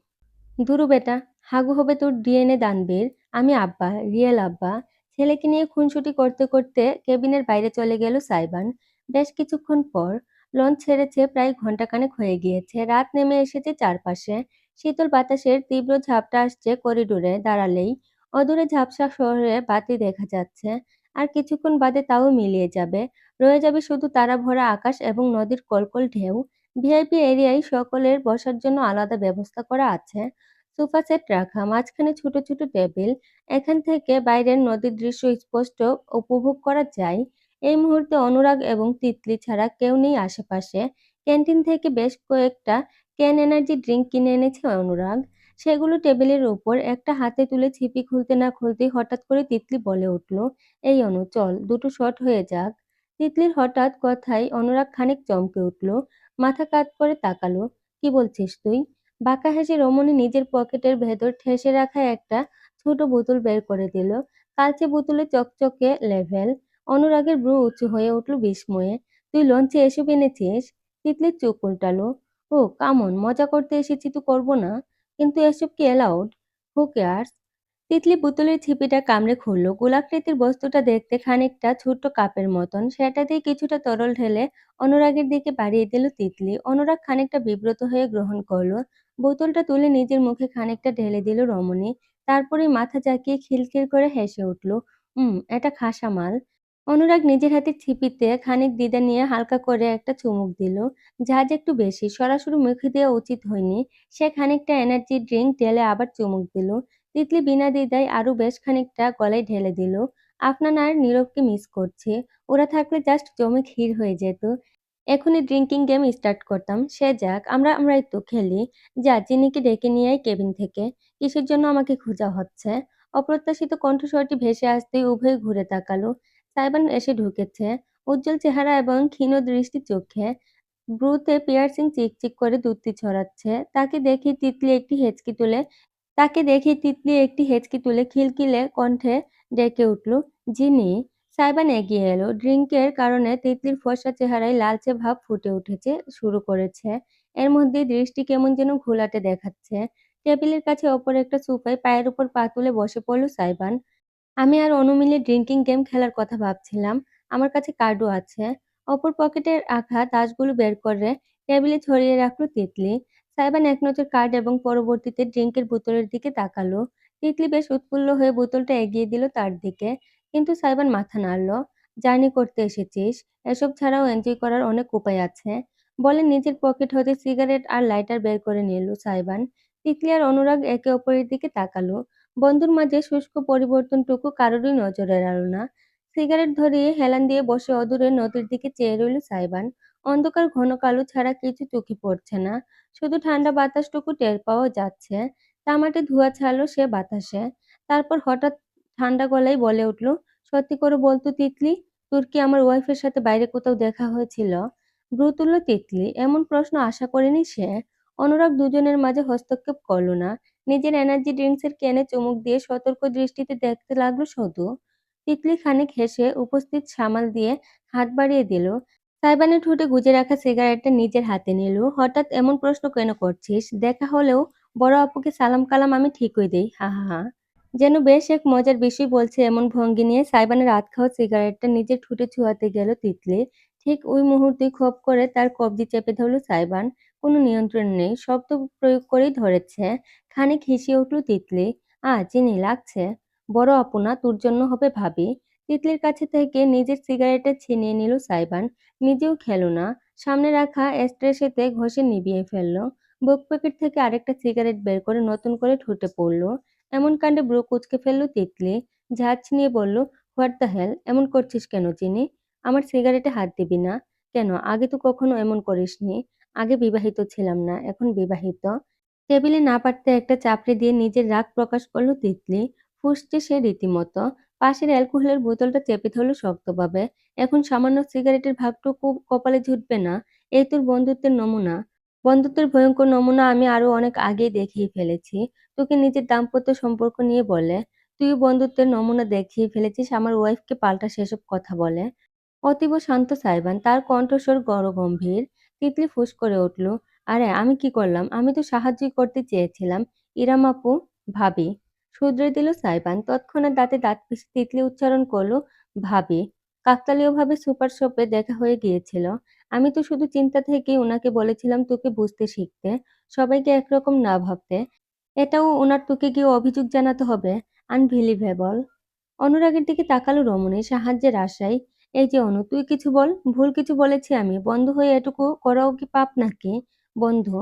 ধুরু বেটা, হাগু হবে তোর ডিএনএ দানবীর। আমি আব্বা, রিয়েল আব্বা। ছেলেকে নিয়ে খুনসুটি করতে করতে কেবিনের বাইরে চলে গেল সাইবান। বেশ কিছুক্ষণ পর লঞ্চ ছেড়েছে, প্রায় ঘন্টাখানেক হয়ে গিয়েছে। রাত নেমে এসেছে চারপাশে। শীতল বাতাসের তীব্র ঝাপটা আসছে করিডোরে দাঁড়ালেই। অদূরে ঝাপসা শহরে বাতি দেখা যাচ্ছে। আর কিছুক্ষণ বাদে তাও মিলিয়ে যাবে। রয়ে যাবে শুধু তারা ভরা আকাশ এবং নদীর কলকল ঢেউ। ভিআইপি এরিয়ায় সকলের বসার জন্য আলাদা ব্যবস্থা করা আছে। সোফা সেট রাখা, মাঝখানে ছোট ছোট টেবিল। এখান থেকে বাইরের নদীর দৃশ্য স্পষ্ট উপভোগ করা যায়। এই মুহূর্তে অনুরাগ এবং তিতলি ছাড়া কেউ নেই আশেপাশে। ক্যান্টিন থেকে বেশ কয়েকটা ক্যান এনার্জি ড্রিঙ্ক কিনে এনেছে অনুরাগ। সেগুলো টেবিলের উপর একটা হাতে তুলে ছিপি খুলতে না খুলতেই হঠাৎ করে তিতলি বলে উঠল, এই অনু চল, দুটো শট হয়ে যাক। তিতলির হঠাৎ কথায় অনুরাগ খানিক চমকে উঠল। মাথা কাত করে তাকালো। কি বলছিস তুই? বাঁকা হেসে রমণী নিজের পকেটের ভেতর ঠেসে রাখা একটা ছোট বোতল বের করে দিল। কালচে বোতলে চকচকে লেভেল। অনুরাগের ভ্রু উঁচু হয়ে উঠল বিস্ময়ে। তুই লঞ্চে এসব এনেছিস? তিতলির চোখ উল্টালো। ও কামন, মজা করতে এসেছি তো করবো না? কিন্তু এসব কি এলাউড? Who cares? তিতলি বোতলের ছিপিটা কামড়ে খুলল। গোলাকৃতির বস্তুটা দেখতে খানিকটা ছোট্ট কাপের মতন। সেটা দিয়ে কিছুটা তরল ঢেলে অনুরাগের দিকে বাড়িয়ে দিল তিতলি। অনুরাগ খানিকটা বিব্রত হয়ে গ্রহণ করল। বোতলটা তুলে নিজের মুখে খানিকটা ঢেলে দিল রমণী। তারপরেই মাথা ঝাঁকিয়ে খিলখিল করে হেসে উঠল। এটা খাসা মাল। অনুরাগ নিজের হাতে ছিপিতে খানিক দ্বিধা নিয়ে হালকা করে একটা চুমুক দিল। ঝাঁজ একটু বেশি, সরাসরি মুখে দেওয়া উচিত হয়নি। সে খানিকটা এনার্জি ড্রিঙ্ক ঢেলে আবার চুমুক দিল। তিতলি বিনা দ্বিধায় আরো বেশ খানিকটা গলায় ঢেলে দিল। আফনান আর নীরবকে মিস করছে। ওরা থাকলে জাস্ট জমে ক্ষীর হয়ে যেত। এখনই ড্রিঙ্কিং গেম স্টার্ট করতাম। সে যাক, আমরাই তো খেলি। যা, চিনিকে ডেকে নিয়ে আয় কেবিন থেকে। কিসের জন্য আমাকে খোঁজা হচ্ছে? অপ্রত্যাশিত কণ্ঠস্বরটি ভেসে আসতেই উভয়ে ঘুরে তাকালো। সাইবান এসে ঢুকেছে। উজ্জ্বল চেহারা এবং ক্ষীণ দৃষ্টি চোখে। ব্রুতে পিয়ার্সিং চিকচিক করে দ্যুতি ছড়াচ্ছে। তাকে দেখে তিতলি একটি হেঁচকি তুলে খিলখিলে কণ্ঠে ডেকে উঠল, জিনি। সাইবান এগিয়ে এলো। ড্রিঙ্কের কারণে তিতলির ফর্সা চেহারায় লালচে ভাব ফুটে উঠেছে শুরু করেছে। এর মধ্যেই দৃষ্টি কেমন যেন ঘোলাটে দেখাচ্ছে। টেবিলের কাছে অপর একটা সোফায় পায়ের উপর পা তুলে বসে পড়ল সাইবান। আমি আর অনু মিলে ড্রিঙ্কিং গেম খেলার কথা ভাবছিলাম। আমার কাছে কার্ডও আছে। অপর পকেটে রাখা তাসগুলো বের করে টেবিলে ছড়িয়ে রাখল তিতলি। সাইবান এক নজর কার্ড এবং পরবর্তীতে ড্রিঙ্কের বোতলের দিকে তাকালো। তিতলি বেশ উৎফুল্ল হয়ে বোতলটা এগিয়ে দিল তার দিকে। কিন্তু সাইবান মাথা নাড়ল। জার্নি করতে এসেছিস, এসব ছাড়াও এনজয় করার অনেক উপায় আছে। বলে নিজের পকেট হতে সিগারেট আর লাইটার বের করে নিল সাইবান। তিতলি আর অনুরাগ একে অপরের দিকে তাকালো। বন্ধুর মাঝে শুষ্ক পরিবর্তনটুকু কারোরই নজরে এড়াল না। সিগারেট ধরিয়ে হেলান দিয়ে বসে অদূরে নদীর দিকে চেয়ে রইল সাইবান। অন্ধকার ঘন কালো ছাড়া কিছু চোখে পড়ছে না। শুধু ঠান্ডা বাতাসটুকু টের পাওয়া যাচ্ছে। তামাটে ধোঁয়া ছাড়লো সে বাতাসে। তারপর হঠাৎ ঠান্ডা গলায় বলে উঠল, সত্যি করে বলতো তিতলি, তোর কি আমার ওয়াইফের সাথে বাইরে কোথাও দেখা হয়েছিল? ভ্রু তুলল তিতলি। এমন প্রশ্ন আশা করেনি সে। অনুরাগ দুজনের মাঝে হস্তক্ষেপ করল না। নিজের এনার্জি ড্রিঙ্কসের ক্যানে চুমুক দিয়ে সতর্ক দৃষ্টিতে দেখতে লাগলো শুধু। তিতলি খানিক হেসে উপস্থিত সামাল দিয়ে হাত বাড়িয়ে দিল। সাইবানের ঠোঁটে গুজে রাখা সিগারেটটা নিজের হাতে নিল। হঠাৎ এমন প্রশ্ন কেন করছিস? দেখা হলেও বড় আপুকে সালাম কালাম আমি ঠিকই দেই। হা হা হা। যেন বেশ এক মজার বিষয় বলছে এমন ভঙ্গি নিয়ে সাইবানের আধ খাওয়া সিগারেটটা নিজের ঠোঁটে ছোঁয়াতে গেল তিতলি। ঠিক ওই মুহূর্তেই খপ করে তার কবজি চেপে ধরল সাইবান। কোনো নিয়ন্ত্রণ নেই, শব্দ প্রয়োগ করেই ধরেছে। খানিক হেসে উঠল তিতলি। চিনি লাগছে? বড় আপু না, তোর জন্য হবে ভাবি। তিতলির কাছে থেকে নিজের সিগারেটটা ছিনিয়ে নিল সাইবান। নিজেও খেলো না। সামনে রাখা এস্ট্রেসেতে ঘষে নিভিয়ে ফেলল। বুক পকেট থেকে আরেকটা সিগারেট বের করে নতুন করে ঠুঁটে পড়ল। এমন কাণ্ডে ব্রু কুঁচকে ফেলল তিতলি। ঝাঁঝ নিয়ে বলল, হোয়াট দ্য হেল! এমন করছিস কেন চিনি? আমার সিগারেটে হাত দিবি না। কেন? আগে তো কখনো এমন করিসনি। আগে বিবাহিত ছিলাম না, এখন বিবাহিত। টেবিলে না পারতে একটা চাপড়ে দিয়ে নিজের রাগ প্রকাশ করল তিতলি। ফুঁসছে সে রীতিমতো। পাশের অ্যালকোহলের বোতলটা চেপে ধরল শক্তভাবে। এখন সামান্য সিগারেটের ভাগটুকু কপালে জুটবে না? এই তোর বন্ধুত্বের নমুনা। বন্ধুত্বের ভয়ঙ্কর নমুনা আমি আরো অনেক আগেই দেখিয়ে ফেলেছি। তোকে নিজের দাম্পত্য সম্পর্ক নিয়ে বলে। তুইও বন্ধুত্বের নমুনা দেখিয়ে ফেলেছিস আমার ওয়াইফকে পাল্টা সেসব কথা বলে। অতীব শান্ত সাইবান, তার কণ্ঠস্বর গম্ভীর। তিতলি ফুঁস করে উঠল, আরে আমি কি করলাম? আমি তো সাহায্যই করতে চেয়েছিলাম। ইরাম আপু, ভাবি। শুধরে দিল সাইবান। তৎক্ষণাৎ দাঁতে দাঁত পিষে তিতলি উচ্চারণ করল, ভাবি। কাকতালীয়ভাবে সুপার শপে দেখা হয়ে গিয়েছিল। আমি তো শুধু চিন্তা থেকেই উনাকে বলেছিলাম তোকে বুঝতে শিখতে, সবাইকে একরকম না ভাবতে। এটাও উনার তোকে গিয়ে অভিযোগ জানাতে হবে। আনবিলিভেবল। অনুরাগের দিকে তাকালো রমণী সাহায্যের আশায়। এই যে অনু, তুই কিছু বল। ভুল কিছু বলেছি আমি? বন্ধু হয়ে এটুকু করাও কি পাপ নাকি? বন্ধু?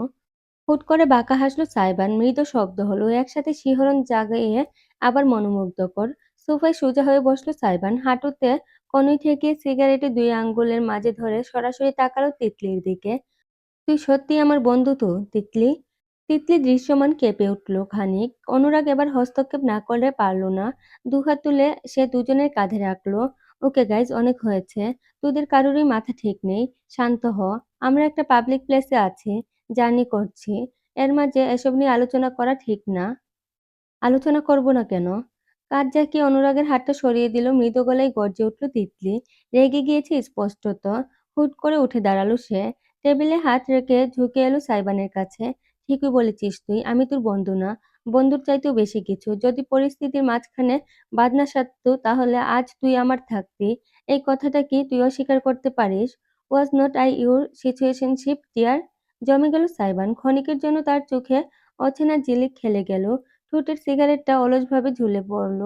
হুট করে বাঁকা হাসল সাইবান। মৃদু শব্দ হলো, একসাথে শিহরণ জাগিয়ে আবার মনোমুগ্ধকর। সোফায় সোজা হয়ে বসলো সাইবান। হাঁটুতে কনুই ঠেকিয়ে সিগারেটে ২ আঙ্গুলের মাঝে ধরে সরাসরি তাকালো তিতলির দিকে। তুই সত্যিই আমার বন্ধু তো, তিতলি? তিতলি দৃশ্যমান কেঁপে উঠল খানিক। অনুরাগ এবার হস্তক্ষেপ না করলে পারল না। দুহাত তুলে সে দুজনের কাঁধে রাখল। ওকে গাইজ, অনেক হয়েছে। তোদের কারোরই মাথা ঠিক নেই। শান্ত হ। আমরা একটা পাবলিক প্লেসে আছি, জার্নি করছি। এর মাঝে এসব নিয়ে আলোচনা করা ঠিক না। আলোচনা করব না কেন? কাঁধ ঝাঁকিয়ে অনুরাগের হাতটা সরিয়ে দিল। মৃদু গলায় গর্জে উঠল তিতলি। রেগে গিয়েছে স্পষ্টত। হুট করে উঠে দাঁড়ালো সে। টেবিলে হাত রেখে ঝুঁকে এলো সাইবানের কাছে। ঠিকই বলেছিস তুই, আমি তোর বন্ধু না। বন্ধুর চাইতেও বেশি কিছু। যদি পরিস্থিতির মাঝখানে বাঁধ না সাধতো তাহলে আজ তুই আমার থাকতি। এই কথাটা কি তুই অস্বীকার করতে পারিস? Was not I your situationship dear? জমে গেল সাইবান। ক্ষণিকের জন্য তার চোখে অচেনা ঝিলিক খেলে গেল। ঠোঁটের সিগারেটটা অলসভাবে ঝুলে পড়ল।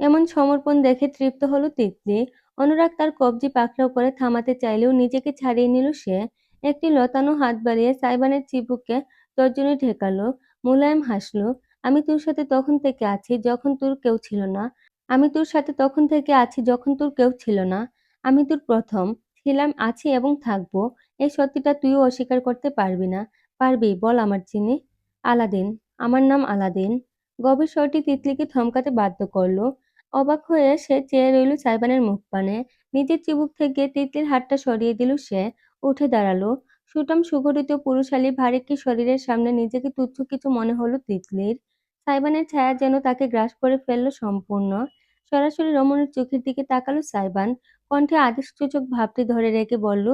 এমন সমর্পণ দেখে তৃপ্ত হলো তিতলি। অনুরাগ তার কবজি পাকড়াও করে থামাতে চাইলেও নিজেকে ছাড়িয়ে নিল সে। একটি লতানো হাত বাড়িয়ে সাইবানের চিবুকে তর্জনী ঠেকালো। মুলায়ম হাসল। আমি তোর সাথে তখন থেকে আছি যখন তোর কেউ ছিল না। আমি তোর সাথে তখন থেকে আছি যখন তোর কেউ ছিল না। আমি তোর প্রথম। ছিলাম, আছি এবং থাকবো। এই সত্যিটা তুইও অস্বীকার করতে পারবি না। পারবি বল আমার চিনি? আলাদিন। আমার নাম আলাদিন। গভীর স্বরটি তিতলিকে থমকাতে বাধ্য করল। অবাক হয়ে সে চেয়ে রইল সাইবানের মুখপানে। নিজের চিবুক থেকে তিতলির হাতটা সরিয়ে দিল সে। উঠে দাঁড়ালো। সুঠাম সুগঠিত পুরুষালী ভারিক্কি শরীরের সামনে নিজেকে তুচ্ছ কিছু মনে হলো তিতলির। সাইবানের ছায়া যেন তাকে গ্রাস করে ফেলল সম্পূর্ণ। সরাসরি রমণীর চোখের দিকে তাকালো সাইবান। কণ্ঠে আদেশসূচক ভাবটি ধরে রেখে বলল,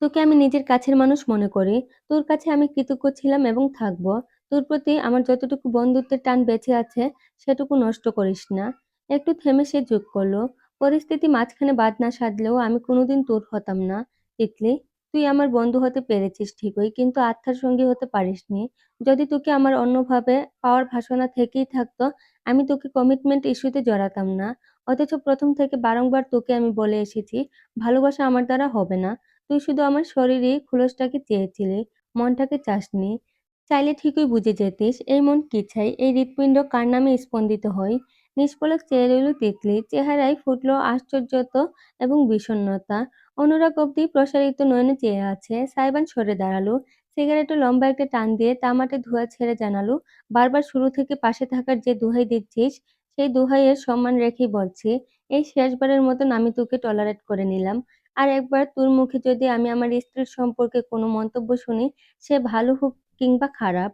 তোকে আমি নিজের কাছের মানুষ মনে করি। তোর কাছে আমি কৃতজ্ঞ ছিলাম এবং থাকব। তোর প্রতি আমার যতটুকু বন্ধুত্বের টান বেঁচে আছে সেটুকু নষ্ট করিস না। একটু থেমে সে যোগ করল, পরিস্থিতি মাঝখানে বাদ না সাধলেও আমি কোনোদিন তোর হতাম না। তিতলি, তুই আমার বন্ধু হতে পেরেছিস ঠিকই, কিন্তু আত্মার সঙ্গী হতে পারিসনি। যদি তোকে আমার অন্যভাবে পাওয়ার বাসনা থেকেই থাকতো, আমি তোকে কমিটমেন্ট ইস্যুতে জড়াতাম না। অথচ প্রথম থেকে বারংবার তোকে আমি বলে এসেছি, ভালোবাসা আমার দ্বারা হবে না। তুই শুধু আমার শরীরই খোলসটাকে চেয়েছিলি, মনটাকে চাসনি। চাইলে ঠিকই বুঝে যেতিস এই মন কি চায়, এই হৃৎপিণ্ড কার নামে স্পন্দিত হয়। নিষ্পলক চেয়ে রইল তিতলি। চেহারায় ফুটল আশ্চর্যতা এবং বিষণ্ণতা। অনুরাগ অব্দি প্রসারিত নয়নে চেয়ে আছে। সাইবান সরে দাঁড়ালো। সিগারেটে লম্বা একটা টান দিয়ে তামাটে ধোঁয়া ছেড়ে জানালো, বারবার শুরু থেকে পাশে থাকার যে দোহাই দিচ্ছিস, সেই দোহাইয়ের সম্মান রেখেই বলছি। এই শেষবারের মতন আমি তোকে টলারেট করে নিলাম। আর একবার তোর মুখে যদি আমি আমার স্ত্রীর সম্পর্কে কোনো মন্তব্য শুনি, সে ভালো হোক কিংবা খারাপ,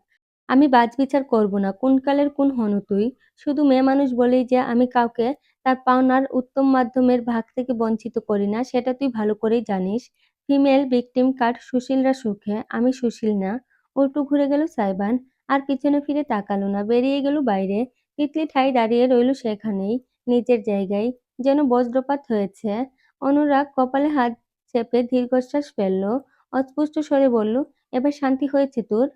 আমি বাছবিচার করব না কোন কালের কোন হনু তুই। শুধু মেয়েমানুষ বলেই যে আমি কাউকে তার পাওনার উত্তম মাধ্যমের ভাগ থেকে বঞ্চিত করি না, সেটা তুই ভালো করেই জানিস। ফিমেল ভিকটিম কার্ড সুশীলরা সুখে, আমি সুশীল না। উল্টো ঘুরে গেল সাইবান। আর পিছনে ফিরে তাকালো না, বেরিয়ে গেল বাইরে। তিতলি ঠাই দাঁড়িয়ে রইল সেখানেই, নিজের জায়গায়, যেন বজ্রপাত হয়েছে। অনুরাগ কপালে হাত চেপে দীর্ঘশ্বাস ফেলল। অস্পষ্ট স্বরে বলল, এবার শান্তি হয়েছে তোর?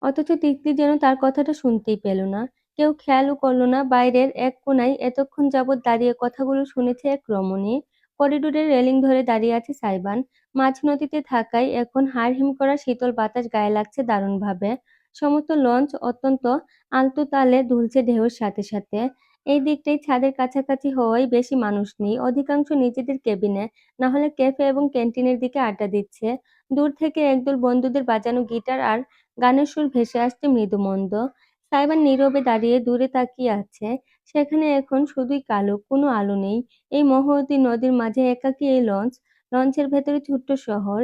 অথচ তিতলি যেন তার কথাটা শুনতেই পেল না। কেউ খেয়ালও করল না বাইরের এক কোণায় এতক্ষণ যাবৎ দাঁড়িয়ে কথাগুলো শুনেছে এক রমণী। করিডোরের রেলিং ধরে দাঁড়িয়ে আছে সাইবান। মাঝ নদীতে থাকায় এখন হাড়হিম করা শীতল বাতাস গায়ে লাগছে দারুণভাবে। সমস্ত লঞ্চ অত্যন্ত আলতো তালে দুলছে ঢেউয়ের সাথে সাথে। এই দিকটাই ছাদের কাছাকাছি হওয়ায় বেশি মানুষ নেই। অধিকাংশ নিজেদের কেবিনে, না হলে ক্যাফে এবং ক্যান্টিনের দিকে আড্ডা দিচ্ছে। দূর থেকে একদল বন্ধুদের বাজানো গিটার আর গানের সুর ভেসে আসছে মৃদুমন্দ। সাইবার নীরবে দাঁড়িয়ে দূরে তাকিয়ে আছে। সেখানে এখন শুধুই কালো, কোনো আলো নেই। এই মহতী নদীর মাঝে একাকী এই লঞ্চ, লঞ্চের ভেতরে ছোট্ট শহর।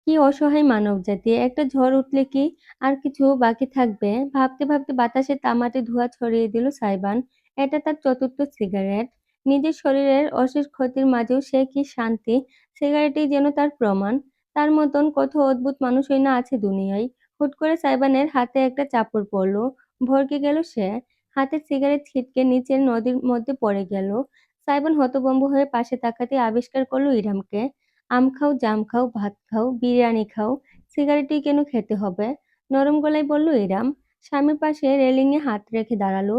কি অসহায় মানবজাতি! একটা ঝড় উঠলে কি আর কিছু বাকি থাকবে? ভাবতে ভাবতে বাতাসে তামাটে ধোঁয়া ছড়িয়ে দিল সাইবান। এটা তার চতুর্থ সিগারেট। নিজের শরীরের অশেষ ক্ষতির মাঝেও সে কি শান্তি! সিগারেটই যেন তার প্রমাণ। তার মতন কত অদ্ভুত মানুষই না আছে দুনিয়ায়। হুট করে সাইবানের হাতে একটা চাপড় পড়ল। ভড়কে গেল সে। হাতের সিগারেট ছিটকে নিচের নদীর মধ্যে পড়ে গেল। সাইবান হতভম্ব হয়ে পাশে তাকাতেই আবিষ্কার করল ইরহামকে। আম খাও, জাম খাও, ভাত খাও, বিরিয়ানি খাও, সিগারেটই কেন খেতে হবে? নরম গলায় বলল ইরাম। স্বামীর পাশে রেলিংয়ে হাত রেখে দাঁড়ালো।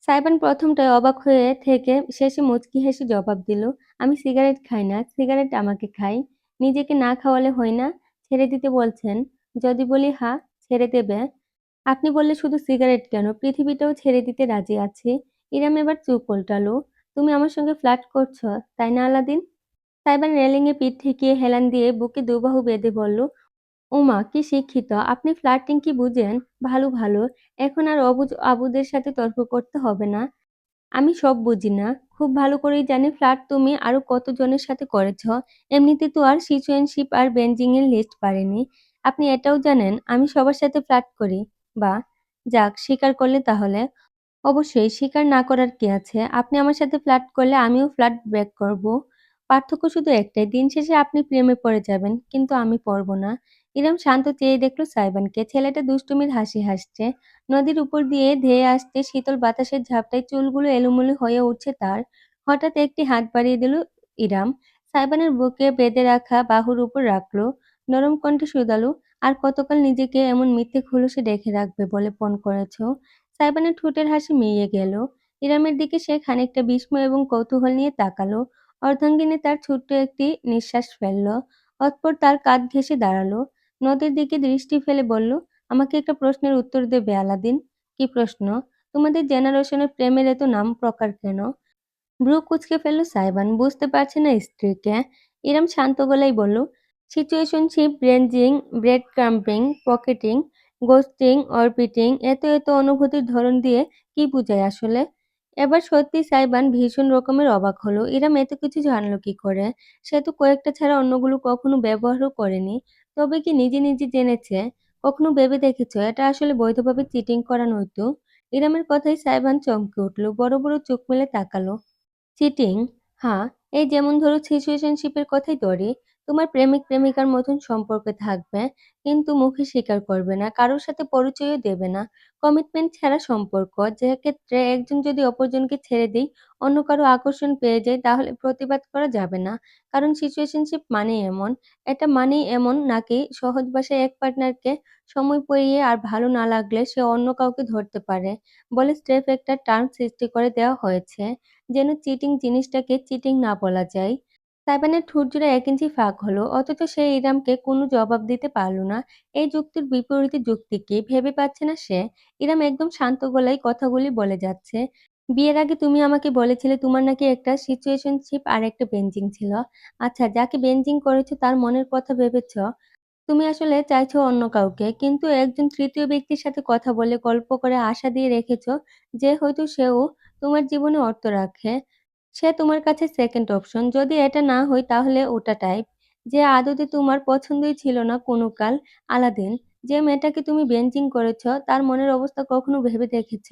সাইবান প্রথমটায় অবাক হয়ে থেকে শেষে মুচকি হেসে জবাব দিল, আমি সিগারেট খাই না, সিগারেট আমাকে খায়। নিজেকে না খাওয়ালে হয় না? ছেড়ে দিতে বলছেন? যদি বলি হ্যাঁ, ছেড়ে দেবে? আপনি বললে শুধু সিগারেট কেন, পৃথিবীটাও ছেড়ে দিতে রাজি আছি। ইরাম এবার চোখ উল্টালো। তুমি আমার সঙ্গে ফ্লার্ট করছো, তাই না আলাদিন? সাইবান রেলিংয়ে পিঠ ঠেকিয়ে হেলান দিয়ে বুকে দুবাহু বেঁধে বলল, ওমা কি শিক্ষিত! আপনি ফ্লার্টিং কি বুঝেন? ভালো ভালো। এখন আর অবুঝ আবুদের সাথে তর্ক করতে হবে না। আমি সব বুঝি না। খুব ভালো করেই জানি ফ্লার্ট তুমি আরো কতজনের সাথে করেছ। এমনিতে তো আর সিচুয়েশনশিপ আর বেনজিং এর লিস্ট পারেনি। আপনি এটাও জানেন আমি সবার সাথে ফ্লার্ট করি। বাহ! যাক, স্বীকার করলে তাহলে। অবশ্যই, স্বীকার না করার কি আছে? আপনি আমার সাথে ফ্লার্ট করলে আমিও ফ্লার্ট ব্যাক করব। পার্থক্য শুধু একটাই, দিন শেষে আপনি প্রেমে পড়ে যাবেন, কিন্তু আমি পড়ব না। ইরম শান্ত চেয়ে দেখল সাইবানকে। ছেলেটা দুষ্টুমির হাসি হাসছে। নদীর উপর দিয়ে ধেয়ে আসতে শীতল বাতাসের ঝাপটায় চুলগুলো এলোমেলো হয়ে উঠছে তার। হঠাৎ একটি হাত বাড়িয়ে দিল ইরাম। সাইবানের বুকে বেঁধে রাখা বাহুর উপর রাখলো। নরম কণ্ঠে শুধালো, আর কতকাল নিজেকে এমন মিথ্যে খোলসে রেখে রাখবে বলে পণ করেছ? সাইবানের ঠোঁটের হাসি মিইয়ে গেল। ইরামের দিকে সে খানিকটা বিস্ময় এবং কৌতূহল নিয়ে তাকালো। অর্ধাঙ্গিনী তার ছোট্ট একটি নিঃশ্বাস ফেলল। অতঃপর তার কাঁধ ঘেঁষে দাঁড়ালো। নদীর দিকে দৃষ্টি ফেলে বলল, আমাকে একটা প্রশ্নের উত্তর দেবে আলাদিন? কি প্রশ্ন? তোমাদের জেনারেশনের প্রেমের এত নাম প্রকার কেন? ভ্রু কুঁচকে ফেলল সাইবান, বুঝতে পারছে না স্ত্রীকে। ইরম শান্ত গলায় বলল, situationship, ranging, bread cramping, pocketing, ghosting, orbiting, এত এত অনুভূতির ধরন দিয়ে কি বুঝায় আসলে? এবার সত্যি সাইবান ভীষণ রকমের অবাক হলো। ইরাম এত কিছু জানলো কি করে? সে তো কয়েকটা ছাড়া অন্যগুলো কখনো ব্যবহারও করেনি। তবে কি নিজে নিজে জেনেছে? কখনো ভেবে দেখেছো এটা আসলে বৈধভাবে চিটিং করা নয়তো? ইরামের কথায় সাইবান চমকে উঠল, বড় বড় চোখ মেলে তাকালো। চিটিং? হ্যাঁ, এই যেমন ধরো সিচুয়েশনশিপের কথাই ধরি। তোমার প্রেমিক-প্রেমিকার মতন সম্পর্কে থাকবে, কিন্তু মুখে স্বীকার করবে না, কারোর সাথে পরিচয়ও দেবে না। কমিটমেন্ট ছাড়া সম্পর্ক, যে ক্ষেত্রে একজন যদি অপরজনকে ছেড়ে দেয়, অন্য কারো আকর্ষণ পেয়ে যায়, তাহলে প্রতিবাদ করা যাবে না। কারণ সিচুয়েশনশিপ মানেই এমন। এটা মানেই এমন নাকি সহজ ভাষায় এক পার্টনারকে সময় পেরিয়ে আর ভালো না লাগলে সে অন্য কাউকে ধরতে পারে বলে স্রেফ একটা টার্ম সৃষ্টি করে দেওয়া হয়েছে। যেন চিটিং জিনিসটাকে চিটিং না বলা যায়। সাইবানের ঠোঁটজোড়া ১ ইঞ্চি ফাঁক হলো, অথচ সে ইরামকে কোনো জবাব দিতে পারল না। এই যুক্তির বিপরীতে যুক্তি কি ভেবে পাচ্ছে না সে। ইরাম একদম শান্ত গলায় কথাগুলি বলে যাচ্ছে। বিয়ের আগে তুমি আমাকে বলেছিলে তোমার নাকি একটা সিচুয়েশনশিপ আর একটা বেনজিং ছিল। আচ্ছা, যাকে বেনজিং করেছো তার মনের কথা ভেবেছ? তুমি আসলে চাইছো অন্য কাউকে, কিন্তু একজন তৃতীয় ব্যক্তির সাথে কথা বলে গল্প করে আশা দিয়ে রেখেছো যে হয়তো সেও তোমার জীবনে অর্থ রাখে। সে তোমার কাছে সেকেন্ড অপশন। যদি এটা না হয় তাহলে ওটা টাইপ। যে আদতে তোমার পছন্দই ছিল না কোনো কাল। আলাদিন, যে মেয়েটাকে তুমি বেঞ্চিং করেছ তার মনের অবস্থা কখনো ভেবে দেখেছ?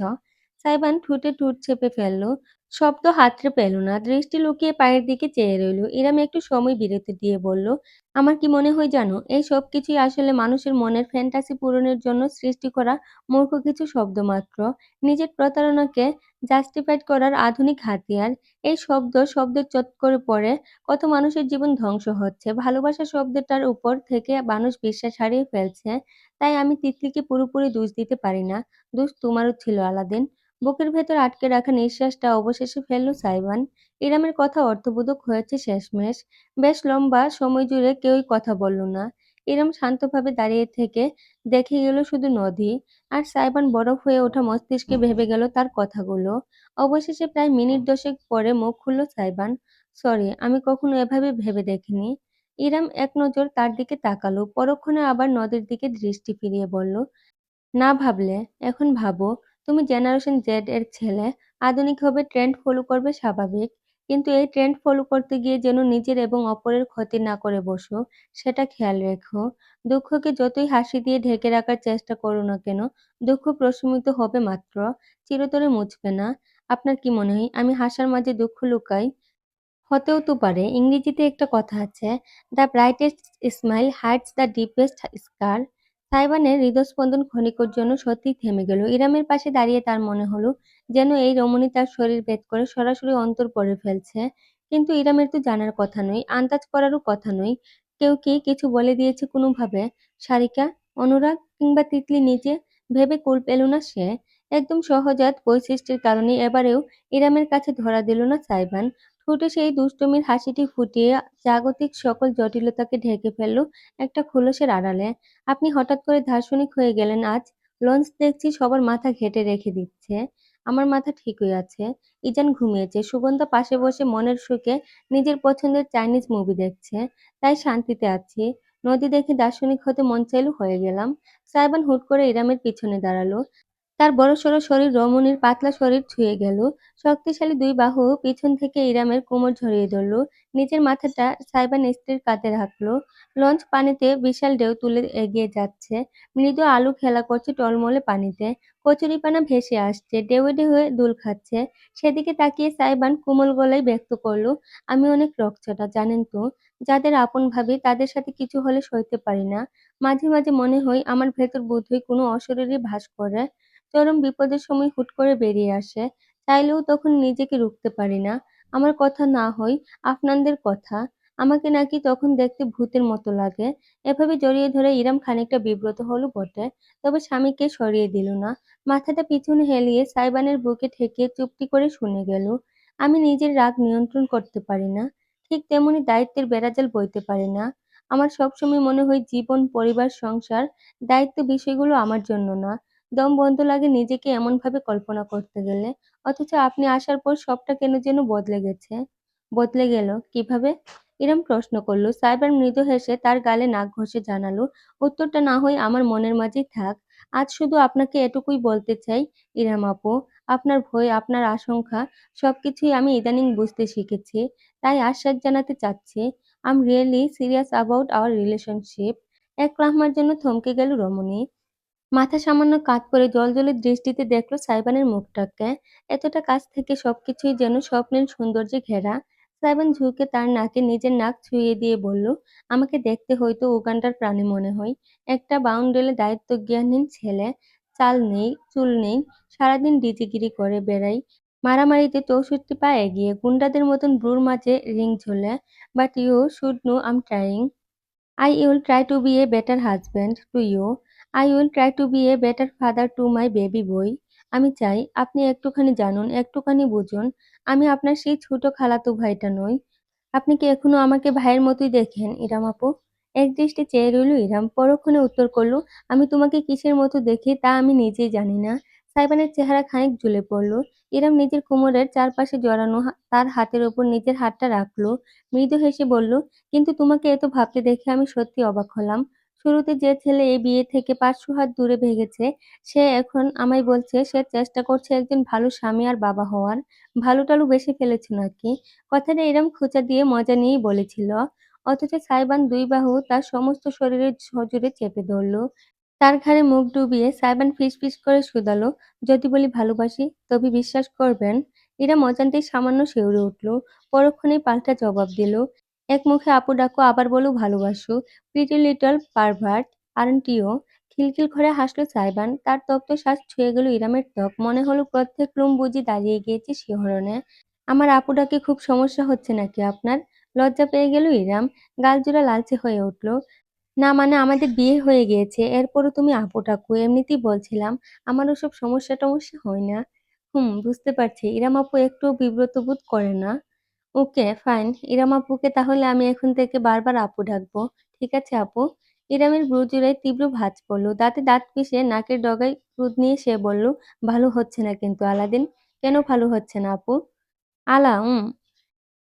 সাইবান ঠোঁটে ঠোঁট চেপে ফেলল। শব্দ হাতড়ে পেল না। দৃষ্টি লুকিয়ে পায়ের দিকে চেয়ে রইল। ইরাম একটু সময় বিরতি দিয়ে বলল, আমার কি মনে হয় জানো, এই সবকিছুই আসলে মানুষের মনের ফ্যান্টাসি পূরণের জন্য সৃষ্টি করা মূর্খ কিছু শব্দ মাত্র। নিজের প্রতারণাকে জাস্টিফাইড করার আধুনিক হাতিয়ার। এই শব্দের চক্করে পড়ে কত মানুষের জীবন ধ্বংস হচ্ছে। ভালোবাসা শব্দটার উপর থেকে মানুষ বিশ্বাস হারিয়ে ফেলছে। তাই আমি তিতলিকে পুরোপুরি দোষ দিতে পারি না। দোষ তোমারও ছিল আলাদিন। বুকের ভেতর আটকে রাখা নিঃশ্বাসটা অবশেষে ফেলল সাইবান। ইরামের কথা অর্থবোধক হয়েছে শেষমেশ। বেশ লম্বা সময় জুড়ে কেউই কথা বলল না। ইরম শান্তভাবে দাঁড়িয়ে থেকে দেখে গেল শুধু নদী, আর সাইবান বরফ হয়ে ওঠা মস্তিষ্কে ভেবে গেল তার কথাগুলো। অবশেষে প্রায় মিনিট 10 পরে মুখ খুলল সাইবান। সরি, আমি কখনো এভাবে ভেবে দেখিনি। ইরাম এক নজর তার দিকে তাকালো, পরক্ষণে আবার নদীর দিকে দৃষ্টি ফিরিয়ে বলল, না ভাবলে, এখন ভাবো। তুমি জেনারেশন জেড এর ছেলে, আধুনিক হবে, ট্রেন্ড ফলো করবে, স্বাভাবিক। কিন্তু এই ট্রেন্ড ফলো করতে গিয়ে যেন নিজের এবং অপরের ক্ষতি না করে বসো, সেটা খেয়াল রেখো। দুঃখকে যতই হাসি দিয়ে ঢেকে রাখার চেষ্টা করো না কেন, দুঃখ প্রশমিত হবে মাত্র, চিরতরে মুছবে না। আপনার কি মনে হয় আমি হাসার মাঝে দুঃখ লুকাই? হতেও তো পারে। ইংরেজিতে একটা কথা আছে, the brightest smile hides the deepest scar. সাইবানের হৃদস্পন্দন ক্ষণিকের জন্য সত্যিই থেমে গেল। ইরামের পাশে দাঁড়িয়ে তার মনে হলো যেন এই রমণী তার শরীর ভেদ করে সরাসরি অন্তর পড়ে ফেলছে। কিন্তু ইরামের তো জানার কথা নয়, আন্দাজ করারও কথা নয়। কেউ কি কিছু বলে দিয়েছে কোনোভাবে? সারিকা, অনুরাগ কিংবা তিতলি নিজে? ভেবে কুল পেল না সে। একদম সহজাত বৈশিষ্ট্যের কারণে এবারেও ইরামের কাছে ধরা দিল না সাইবান। ঠোঁটে সেই দুষ্টুমির হাসিটি ফুটিয়ে জাগতিক সকল জটিলতাকে ঢেকে ফেলল একটা খোলসের আড়ালে। আপনি হঠাৎ করে দার্শনিক হয়ে গেলেন আজ। লঞ্চ দেখছি সবার মাথা ঘেঁটে রেখে দিচ্ছে। আমার মাথা ঠিকই আছে। ইজান ঘুমিয়েছে, সুগন্ধা পাশে বসে মনের সুখে নিজের পছন্দের চাইনিজ মুভি দেখছে। তাই শান্তিতে আছি। নদী দেখে দার্শনিক হতে মন চাইল, হয়ে গেলাম। সাইবান হুট করে ইরামের পিছনে দাঁড়ালো। তার বড়সড় শরীর রমণীর পাতলা শরীর ছুঁয়ে গেল। শক্তিশালী দুই বাহু পিছন থেকে ইরামের কোমর জড়িয়ে ধরল। নিজের মাথাটা সাইবান স্ত্রীর কাঁধে রাখল। লঞ্চ পানিতে বিশাল ঢেউ তুলে এগিয়ে যাচ্ছে। মৃদু আলো খেলা করছে টলমলে পানিতে। কচুরিপানা ভেসে আসছে, ঢেউয়ে ঢেউয়ে দোল খাচ্ছে। সেদিকে তাকিয়ে সাইবান কোমল গলায় ব্যক্ত করল, আমি অনেক রকচটা, জানেন তো। যাদের আপন ভাবি তাদের সাথে কিছু হলে সইতে পারি না। মাঝে মাঝে মনে হয় আমার ভেতর বোধহয় কোনো অশরীরী ভাস করে। চরম বিপদের সময় হুট করে বেরিয়ে আসে। চাইলেও তখন নিজেকে রুখতে পারি না। আমার কথা না হয় আপনাদের কথা। আমাকে নাকি তখন দেখতে ভূতের মতো লাগে। এভাবে জড়িয়ে ধরে ইরাম খানিকটা বিব্রত হলো বটে, তবে স্বামীকে সরিয়ে দিল না। মাথাটা পিছনে হেলিয়ে সাইবানের বুকে ঠেকিয়ে চুপটি করে শুনে গেল। আমি নিজের রাগ নিয়ন্ত্রণ করতে পারি না। ঠিক তেমনি দায়িত্বের বেড়াজাল বইতে পারি না। আমার সবসময় মনে হয় জীবন, পরিবার, সংসার, দায়িত্ব বিষয়গুলো আমার জন্য না। দম বন্ধ লাগে নিজেকে এমনভাবে কল্পনা করতে গেলে। অথচ আপনি আসার পর সবটা কেন যেন বদলে গেছে। বদলে গেল কিভাবে? ইরম প্রশ্ন করল। সাইবার মৃদু হেসে তার গালে নাক ঘষে জানালো, উত্তরটা না হয় আমার মনের মাঝেই থাক। আজ শুধু আপনাকে এটুকুই বলতে চাই, ইরাম আপু, আপনার ভয়, আপনার আশঙ্কা সবকিছুই আমি ইদানিং বুঝতে শিখেছি। তাই আশ্বাস জানাতে চাচ্ছি, I am really serious about our relationship. এক লহমার জন্য থমকে গেল রমণী। মাথা সামান্য কাত করে জ্বলজ্বলে দৃষ্টিতে দেখল সাইবানের মুখটাকে। এতটা কাছ থেকে সবকিছুই যেন স্বপ্নের সৌন্দর্যে ঘেরা। সাইবান ঝুঁকে তার নাকে নিজের নাক ছুঁয়ে দিয়ে বলল, আমাকে দেখতে হয়তো উগান্ডার প্রাণী মনে হয়। একটা বাউন্ডুলে দায়িত্বজ্ঞানহীন ছেলে। চাল নেই, চুল নেই, সারাদিন ডিজিগিরি করে বেড়াই। মারামারিতে 64 পা এগিয়ে, গুন্ডাদের মতন ব্রুর মাঝে রিং ঝোলে। But you should know I am trying. I will try to be a better husband to you. I will try to be a better father to my baby boy. আমি চাই আপনি একটুখানি জানুন, একটুখানি বুঝুন। আমি আপনার সেই ছোট খালাতো ভাইটা নই। আপনি কি এখনো আমাকে ভাইয়ের মতোই দেখেন, ইরাম আপু? একদৃষ্টে চেয়ে রইল ইরাম, পরক্ষণে উত্তর করল, আমি তোমাকে কিসের মতো দেখি তা আমি নিজেই জানি না। সাইবানের চেহারা খানিক ঝুলে পড়ল। ইরাম নিজের কোমরের চারপাশে জড়ানো তার হাতের ওপর নিজের হাতটা রাখল। মৃদু হেসে বলল, কিন্তু তোমাকে এত ভাবতে দেখে আমি সত্যি অবাক হলাম। শুরুতে যে ছেলে এই বিয়ে থেকে 500 হাত দূরে ভেগেছে, সে এখন আমায় বলছে সে চেষ্টা করছে একজন ভালো স্বামী আর বাবা হওয়ার। ভালো টালু বেশি ফেলেছ নাকি? কথাটা এরম খোঁচা দিয়ে মজা নিয়েই বলেছিল। অথচ সাইবান দুই বাহু তার সমস্ত শরীরের সজোরে চেপে ধরল। তার ঘাড়ে মুখ ডুবিয়ে সাইবান ফিসফিস করে শুধালো, যদি বলি ভালোবাসি, তবে বিশ্বাস করবেন? ইরা অজান্তেই সামান্য শিউরে উঠল। পরক্ষণেই পাল্টা জবাব দিল, এক মুখে আপু ডাকো, আবার বলো ভালোবাসো। Pretty little pervert, aren't you? খিলখিল করে হাসলো সাইবান। তার তপ্ত শ্বাস ছুঁয়ে গেল ইরামের ত্বক। মনে হলো প্রত্যেক লোম বুঝি দাঁড়িয়ে গিয়েছে শিহরণে। আমার আপু ডাকে খুব সমস্যা হচ্ছে নাকি আপনার? লজ্জা পেয়ে গেল ইরাম। গালজোড়া লালচে হয়ে উঠল। না মানে আমাদের বিয়ে হয়ে গিয়েছে, এরপরও তুমি আপু ডাকো, এমনিতেই বলছিলাম। আমার ওসব সমস্যা টমস্যা হয় না। বুঝতে পারছি। ইরাম আপু একটুও বিব্রত বোধ করে না। ওকে, ফাইন। ইরাম আপুকে তাহলে আমি এখন থেকে বারবার আপু ডাকবো। ঠিক আছে আপু? ইরামের ব্রুজুরায় তীব্র ভাঁজ পড়ল। দাঁতে দাঁত পিষে নাকের ডগায় ক্রোধ নিয়ে সে বলল, ভালো হচ্ছে না কিন্তু আলাদিন। কেন ভালো হচ্ছে না আপু? আলা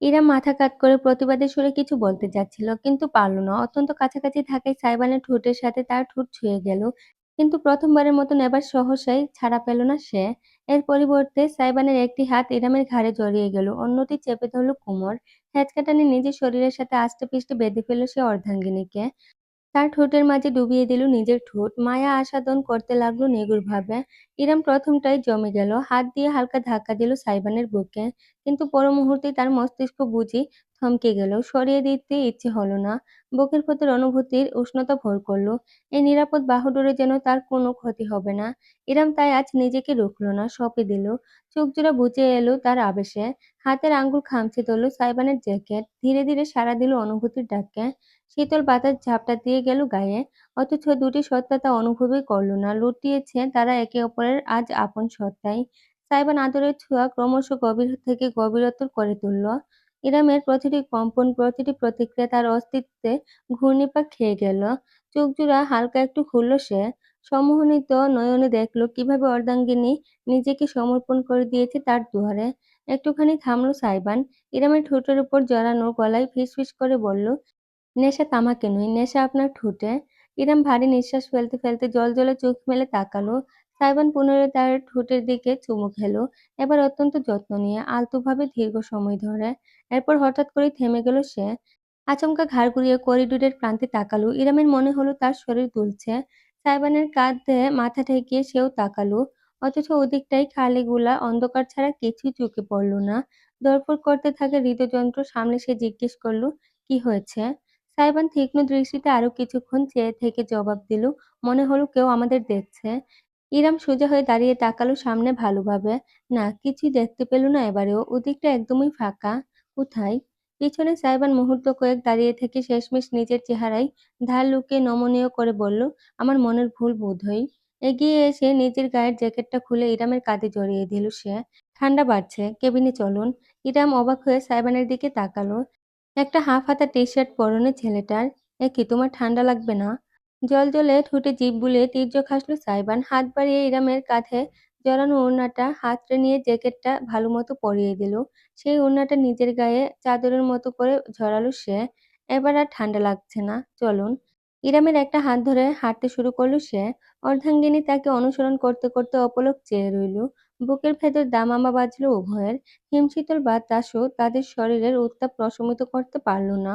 ইরা মাথা কাত করে প্রতিবাদের সুরে কিছু বলতে যাচ্ছিল, কিন্তু পারল না। অত্যন্ত কাছাকাছি থাকায় সাইবানের ঠোঁটের সাথে তার ঠোঁট ছুঁয়ে গেল। কিন্তু প্রথমবারের মতন এবার সহসাই ছাড়া পেল না সে। এর পরিবর্তে সাইবানের একটি হাত ইরামের ঘাড়ে জড়িয়ে গেল, অন্যটি চেপে ধরল কোমর। হ্যাঁচকা টানে নিজের শরীরের সাথে আষ্টে পৃষ্ঠে বেঁধে ফেলল সে অর্ধাঙ্গিনীকে। তার ঠোঁটের মাঝে ডুবিয়ে দিল নিজের ঠোঁট। মায়া আস্বাদন করতে লাগলো নিগুড়ভাবে। ইরাম প্রথমটাই জমে গেল। হাত দিয়ে হালকা ধাক্কা দিল সাইবানের বুকে। কিন্তু পর মুহূর্তেই তার মস্তিষ্ক বুঝি থমকে গেল। সরিয়ে দিতে ইচ্ছে হলো না। বুকের ভেতর অনুভূতির উষ্ণতা ভর করলো। এই নিরাপদ বাহুডোরে যেন তার কোনো ক্ষতি হবে না। ইরাম তাই আজ নিজেকে রুখল না, সঁপে দিল। চোখজোড়া বুজে এলো তার আবেশে। হাতের আঙ্গুল খামচে ধরল সাইবানের জ্যাকেট। ধীরে ধীরে সাড়া দিল অনুভূতির ডাকে। শীতল বাতাস ঝাপটা দিয়ে গেল গায়ে। অথচ দুটি সত্তা তা অনুভবই করল না। লুটিয়েছে তারা একে অপরের আজ আপন সত্তায়। সাইবান আদরের ছোঁয়া ক্রমশ গভীর থেকে গভীরতর করে তুলল। ইরামের প্রতিটি কম্পন, প্রতিটি প্রতিক্রিয়া তার অস্তিত্বে ঘূর্ণিপাক খেয়ে গেল। চোখজোড়া হালকা একটু খুলল সে। সম্মোহিত নয়নে দেখল কিভাবে অর্ধাঙ্গিনী নিজেকে সমর্পণ করে দিয়েছে তার দুয়ারে। একটুখানি থামল সাইবান। ইরামের ঠোঁটের উপর জড়ানো গলায় ফিসফিস করে বলল, নেশা তামাকে নয়, নেশা আপনার ঠোঁটে। ইরাম ভারী নিঃশ্বাস ফেলতে ফেলতে জ্বলজ্বলে চোখ মেলে তাকালো। সাইবান পুনরায় তার ঠোঁটের দিকে চুমু খেলো। এবার অত্যন্ত যত্ন নিয়ে, আলতোভাবে, দীর্ঘ সময় ধরে। এরপর হঠাৎ করেই থেমে গেল সে। আচমকা ঘাড় ঘুরিয়ে করিডোরের প্রান্তে তাকালো। ইরামের মনে হলো তার শরীর দুলছে। সাইবানের কাঁধে মাথা ঠেকিয়ে সেও তাকালো। অথচ ওদিকটাই খালিগুলা অন্ধকার ছাড়া কিছুই চোখে পড়ল না। ধড়ফড় করতে থাকা হৃদযন্ত্র সামলে সে জিজ্ঞেস করলো, কি হয়েছে? সাইবান তীক্ষ্ণ দৃষ্টিতে আরো কিছুক্ষণ চেয়ে থেকে জবাব দিল, মনে হলো কেউ আমাদের দেখছে। ইরাম সোজা হয়ে দাঁড়িয়ে তাকালো সামনে ভালোভাবে। না, কিছুই দেখতে পেল না এবারেও। ওদিকটা একদমই ফাঁকা। কোথায়? পিছনে সাইবান মুহূর্ত কয়েক দাঁড়িয়ে থেকে শেষমেশ নিজের চেহারায় ধার লুকিয়ে নমনীয় করে বলল, আমার মনের ভুল বোধহয়। এগিয়ে এসে নিজের গায়ের জ্যাকেটটা খুলে ইরামের কাঁধে জড়িয়ে দিল সে। ঠান্ডা বাড়ছে, কেবিনে চলুন। ইরাম অবাক হয়ে সাইবানের দিকে তাকালো। একটা হাফ হাতা টি-শার্ট পরনে ছেলেটার। এ কি, তোমার ঠান্ডা লাগবে না? জ্বলজ্বলে ঠোঁটে জিভ বুলিয়ে তির্যক হাসল সাইবান। হাত বাড়িয়ে ইরামের কাঁধে জড়ানো ওড়নাটা হাতড়ে নিয়ে জ্যাকেটটা ভালোমতো পরিয়ে দিল। সেই ওড়নাটা নিজের গায়ে চাদরের মতো করে ঝরালো সে। এবার আর ঠান্ডা লাগছে না, চলুন। ইরামের একটা হাত ধরে হাঁটতে শুরু করলো সে। অর্ধাঙ্গিনী তাকে অনুসরণ করতে করতে অপলক চেয়ে রইল। বুকের ভেতর দামামা বাজল উভয়ের। হিমশীতল বাতাসও তাদের শরীরের উত্তাপ প্রশমিত করতে পারল না।